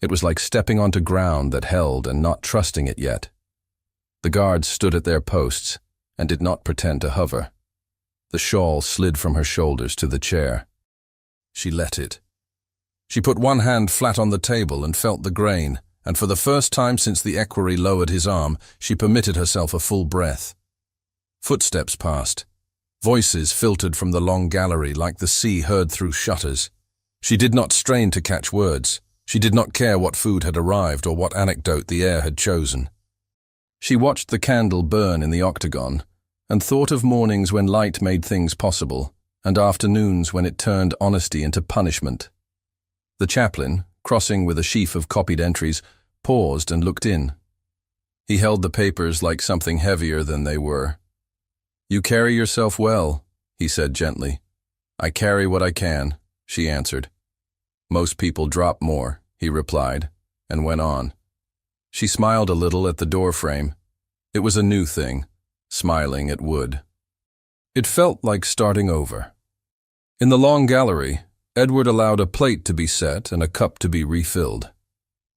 It was like stepping onto ground that held and not trusting it yet. The guards stood at their posts and did not pretend to hover. The shawl slid from her shoulders to the chair. She let it. She put one hand flat on the table and felt the grain, and for the first time since the equerry lowered his arm, she permitted herself a full breath. Footsteps passed. Voices filtered from the long gallery like the sea heard through shutters. She did not strain to catch words. She did not care what food had arrived or what anecdote the heir had chosen. She watched the candle burn in the octagon, and thought of mornings when light made things possible, and afternoons when it turned honesty into punishment. The chaplain, crossing with a sheaf of copied entries, paused and looked in. He held the papers like something heavier than they were. "You carry yourself well," he said gently. "I carry what I can," she answered. "Most people drop more," he replied, and went on. She smiled a little at the doorframe. It was a new thing, smiling at wood. It felt like starting over. In the long gallery, Edward allowed a plate to be set and a cup to be refilled.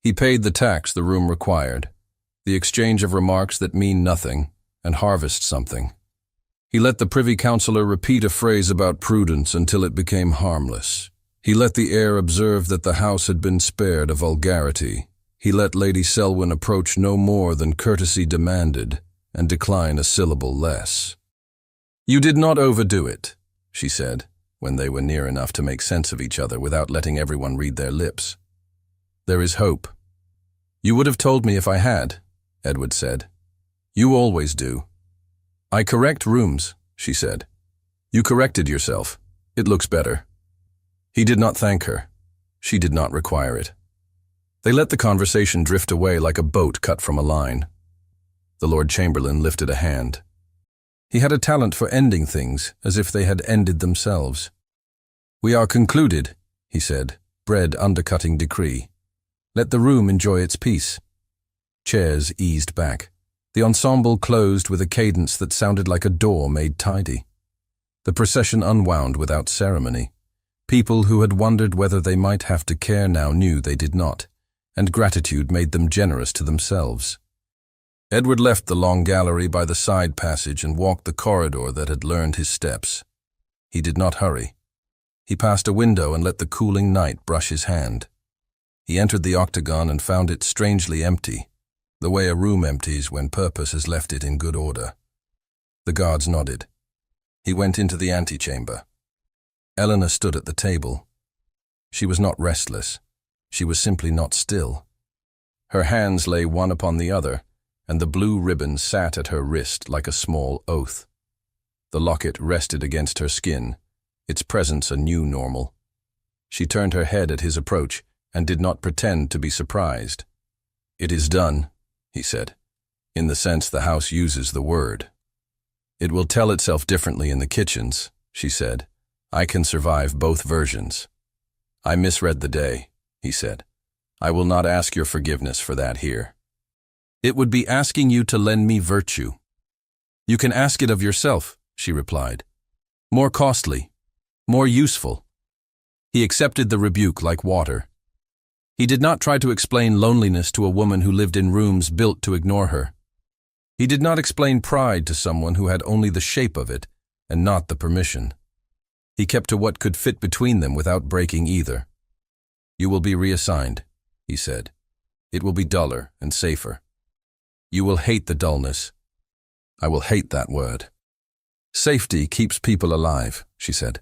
He paid the tax the room required, the exchange of remarks that mean nothing, and harvest something. He let the Privy Councillor repeat a phrase about prudence until it became harmless. He let the heir observe that the house had been spared a vulgarity. He let Lady Selwyn approach no more than courtesy demanded, and decline a syllable less. "You did not overdo it," she said, when they were near enough to make sense of each other without letting everyone read their lips. "There is hope." "You would have told me if I had," Edward said. "You always do." "I correct rooms," she said. "You corrected yourself. It looks better." He did not thank her. She did not require it. They let the conversation drift away like a boat cut from a line. The Lord Chamberlain lifted a hand. He had a talent for ending things as if they had ended themselves. "We are concluded," he said, bread undercutting decree. "Let the room enjoy its peace." Chairs eased back. The ensemble closed with a cadence that sounded like a door made tidy. The procession unwound without ceremony. People who had wondered whether they might have to care now knew they did not, and gratitude made them generous to themselves. Edward left the long gallery by the side passage and walked the corridor that had learned his steps. He did not hurry. He passed a window and let the cooling night brush his hand. He entered the octagon and found it strangely empty, the way a room empties when purpose has left it in good order. The guards nodded. He went into the antechamber. Eleanor stood at the table. She was not restless. She was simply not still. Her hands lay one upon the other, and the blue ribbon sat at her wrist like a small oath. The locket rested against her skin, its presence a new normal. She turned her head at his approach and did not pretend to be surprised. "It is done," he said, "in the sense the house uses the word." "It will tell itself differently in the kitchens," she said. "I can survive both versions." "I misread the day," he said. "I will not ask your forgiveness for that here." "It would be asking you to lend me virtue." "You can ask it of yourself," she replied. "More costly, more useful." He accepted the rebuke like water. He did not try to explain loneliness to a woman who lived in rooms built to ignore her. He did not explain pride to someone who had only the shape of it and not the permission. He kept to what could fit between them without breaking either. "You will be reassigned," he said. "It will be duller and safer. You will hate the dullness." "I will hate that word." "Safety keeps people alive," she said.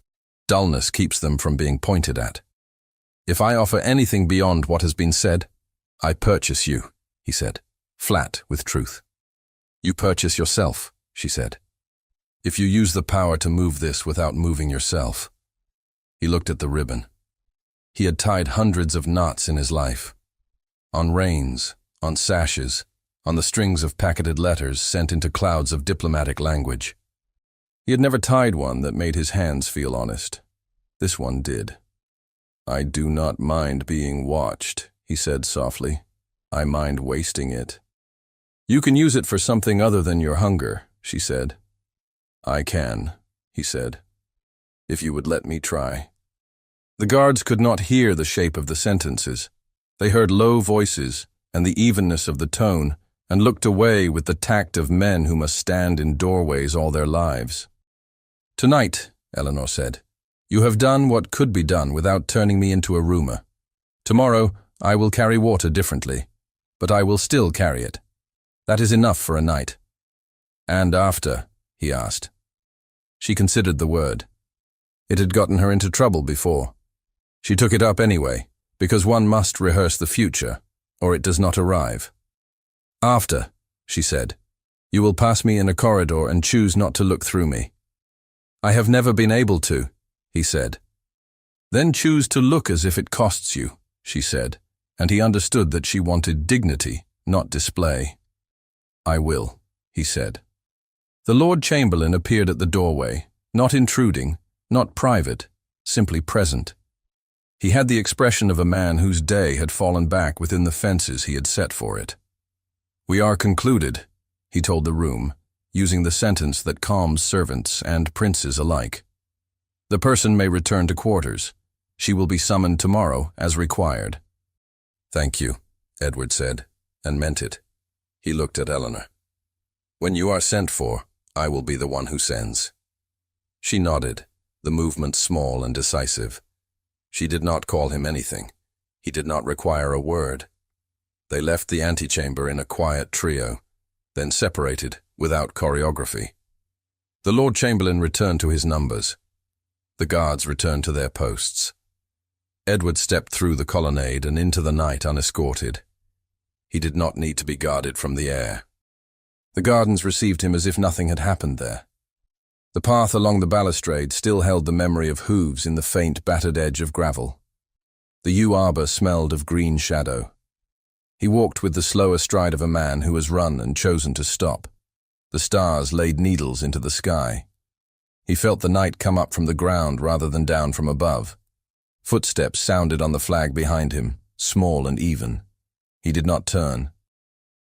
"Dullness keeps them from being pointed at. If I offer anything beyond what has been said, I purchase you," he said, flat with truth. "You purchase yourself," she said. "If you use the power to move this without moving yourself." He looked at the ribbon. He had tied hundreds of knots in his life. On reins, on sashes, on the strings of packeted letters sent into clouds of diplomatic language. He had never tied one that made his hands feel honest. This one did. "I do not mind being watched," he said softly. "I mind wasting it." "You can use it for something other than your hunger," she said. "I can," he said, "if you would let me try." The guards could not hear the shape of the sentences. They heard low voices and the evenness of the tone, and looked away with the tact of men who must stand in doorways all their lives. "Tonight," Eleanor said, "you have done what could be done without turning me into a rumor. Tomorrow, I will carry water differently, but I will still carry it. That is enough for a night." "And after?" he asked. She considered the word. It had gotten her into trouble before. She took it up anyway, because one must rehearse the future, or it does not arrive. "After," she said, "you will pass me in a corridor and choose not to look through me." "I have never been able to," he said. "Then choose to look as if it costs you," she said, and he understood that she wanted dignity, not display. "I will," he said. The Lord Chamberlain appeared at the doorway, not intruding, not private, simply present. He had the expression of a man whose day had fallen back within the fences he had set for it. "We are concluded," he told the room, using the sentence that calms servants and princes alike. "The person may return to quarters. She will be summoned tomorrow as required." "Thank you," Edward said, and meant it. He looked at Eleanor. When you are sent for, I will be the one who sends. She nodded, the movement small and decisive. She did not call him anything. He did not require a word. They left the antechamber in a quiet trio, then separated without choreography. The Lord Chamberlain returned to his numbers. The guards returned to their posts. Edward stepped through the colonnade and into the night unescorted. He did not need to be guarded from the air. The gardens received him as if nothing had happened there. The path along the balustrade still held the memory of hooves in the faint, battered edge of gravel. The yew arbor smelled of green shadow. He walked with the slower stride of a man who has run and chosen to stop. The stars laid needles into the sky. He felt the night come up from the ground rather than down from above. Footsteps sounded on the flag behind him, small and even. He did not turn.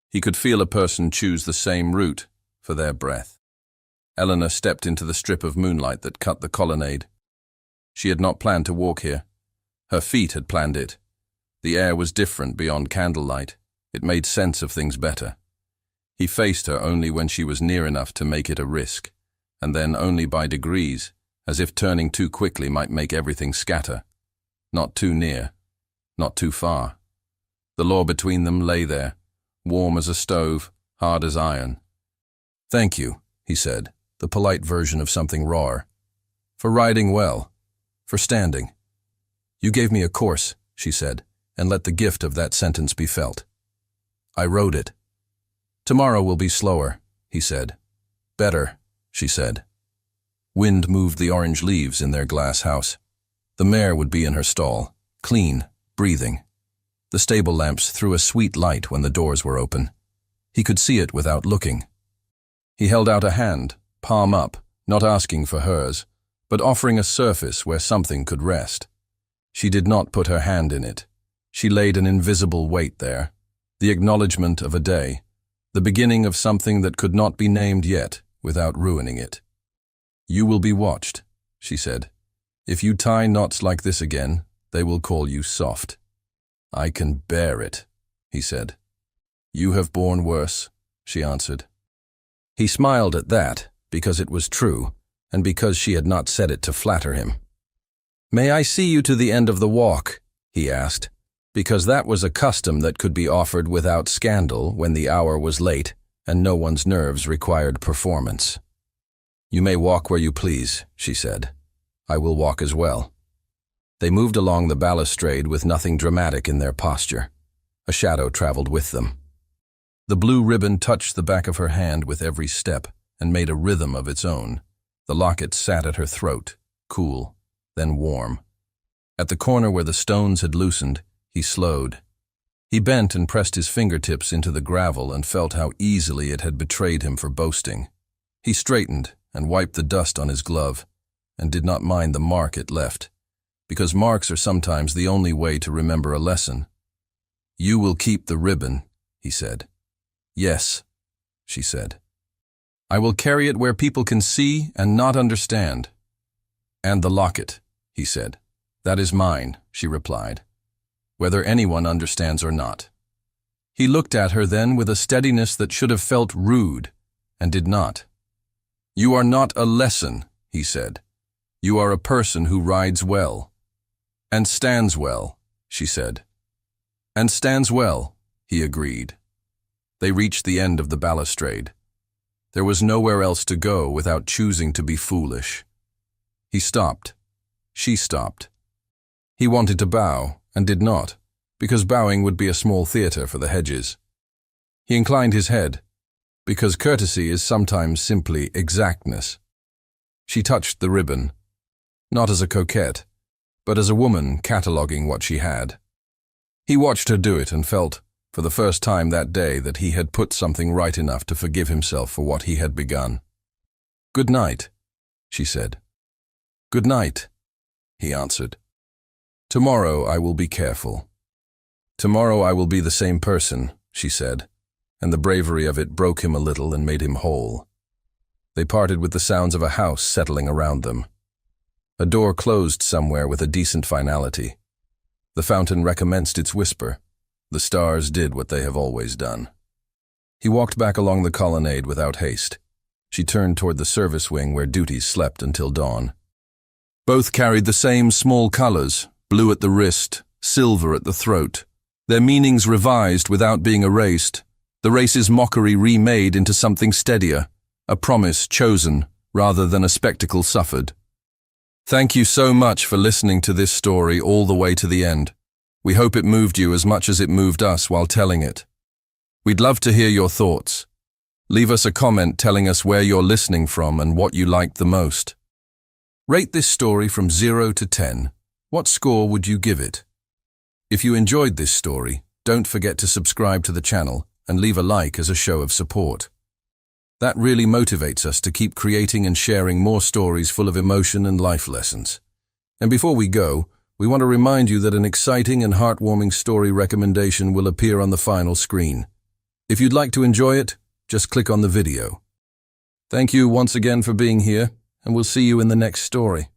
He could feel a person choose the same route for their breath. Eleanor stepped into the strip of moonlight that cut the colonnade. She had not planned to walk here. Her feet had planned it. The air was different beyond candlelight. It made sense of things better. He faced her only when she was near enough to make it a risk, and then only by degrees, as if turning too quickly might make everything scatter. Not too near, not too far. The law between them lay there, warm as a stove, hard as iron. "Thank you," he said, the polite version of something rawer. "For riding well. For standing." "You gave me a course," she said, and let the gift of that sentence be felt. "I rode it." "Tomorrow will be slower," he said. "Better," she said. Wind moved the orange leaves in their glass house. The mare would be in her stall, clean, breathing. The stable lamps threw a sweet light when the doors were open. He could see it without looking. He held out a hand, palm up, not asking for hers, but offering a surface where something could rest. She did not put her hand in it. She laid an invisible weight there, the acknowledgement of a day, the beginning of something that could not be named yet without ruining it. "You will be watched," she said. "If you tie knots like this again, they will call you soft." "I can bear it," he said. "You have borne worse," she answered. He smiled at that, because it was true, and because she had not said it to flatter him. "May I see you to the end of the walk?" he asked, because that was a custom that could be offered without scandal when the hour was late and no one's nerves required performance. "You may walk where you please," she said. "I will walk as well." They moved along the balustrade with nothing dramatic in their posture. A shadow traveled with them. The blue ribbon touched the back of her hand with every step and made a rhythm of its own. The locket sat at her throat, cool, then warm. At the corner where the stones had loosened, he slowed. He bent and pressed his fingertips into the gravel and felt how easily it had betrayed him for boasting. He straightened and wiped the dust on his glove, and did not mind the mark it left, because marks are sometimes the only way to remember a lesson. "You will keep the ribbon," he said. "Yes," she said. "I will carry it where people can see and not understand." "And the locket," he said. "That is mine," she replied, "whether anyone understands or not." He looked at her then with a steadiness that should have felt rude, and did not. "You are not a lesson," he said. "You are a person who rides well." "And stands well," she said. "And stands well," he agreed. They reached the end of the balustrade. There was nowhere else to go without choosing to be foolish. He stopped. She stopped. He wanted to bow, and did not, because bowing would be a small theater for the hedges. He inclined his head, because courtesy is sometimes simply exactness. She touched the ribbon, not as a coquette, but as a woman cataloguing what she had. He watched her do it and felt, for the first time that day, that he had put something right enough to forgive himself for what he had begun. "Good night," she said. "Good night," he answered. "Tomorrow I will be careful." "Tomorrow I will be the same person," she said, and the bravery of it broke him a little and made him whole. They parted with the sounds of a house settling around them. A door closed somewhere with a decent finality. The fountain recommenced its whisper. The stars did what they have always done. He walked back along the colonnade without haste. She turned toward the service wing where duties slept until dawn. Both carried the same small colors, blue at the wrist, silver at the throat. Their meanings revised without being erased, the race's mockery remade into something steadier, a promise chosen rather than a spectacle suffered. Thank you so much for listening to this story all the way to the end. We hope it moved you as much as it moved us while telling it. We'd love to hear your thoughts. Leave us a comment telling us where you're listening from and what you liked the most. Rate this story from 0 to 10. What score would you give it? If you enjoyed this story, don't forget to subscribe to the channel and leave a like as a show of support. That really motivates us to keep creating and sharing more stories full of emotion and life lessons. And before we go, we want to remind you that an exciting and heartwarming story recommendation will appear on the final screen. If you'd like to enjoy it, just click on the video. Thank you once again for being here, and we'll see you in the next story.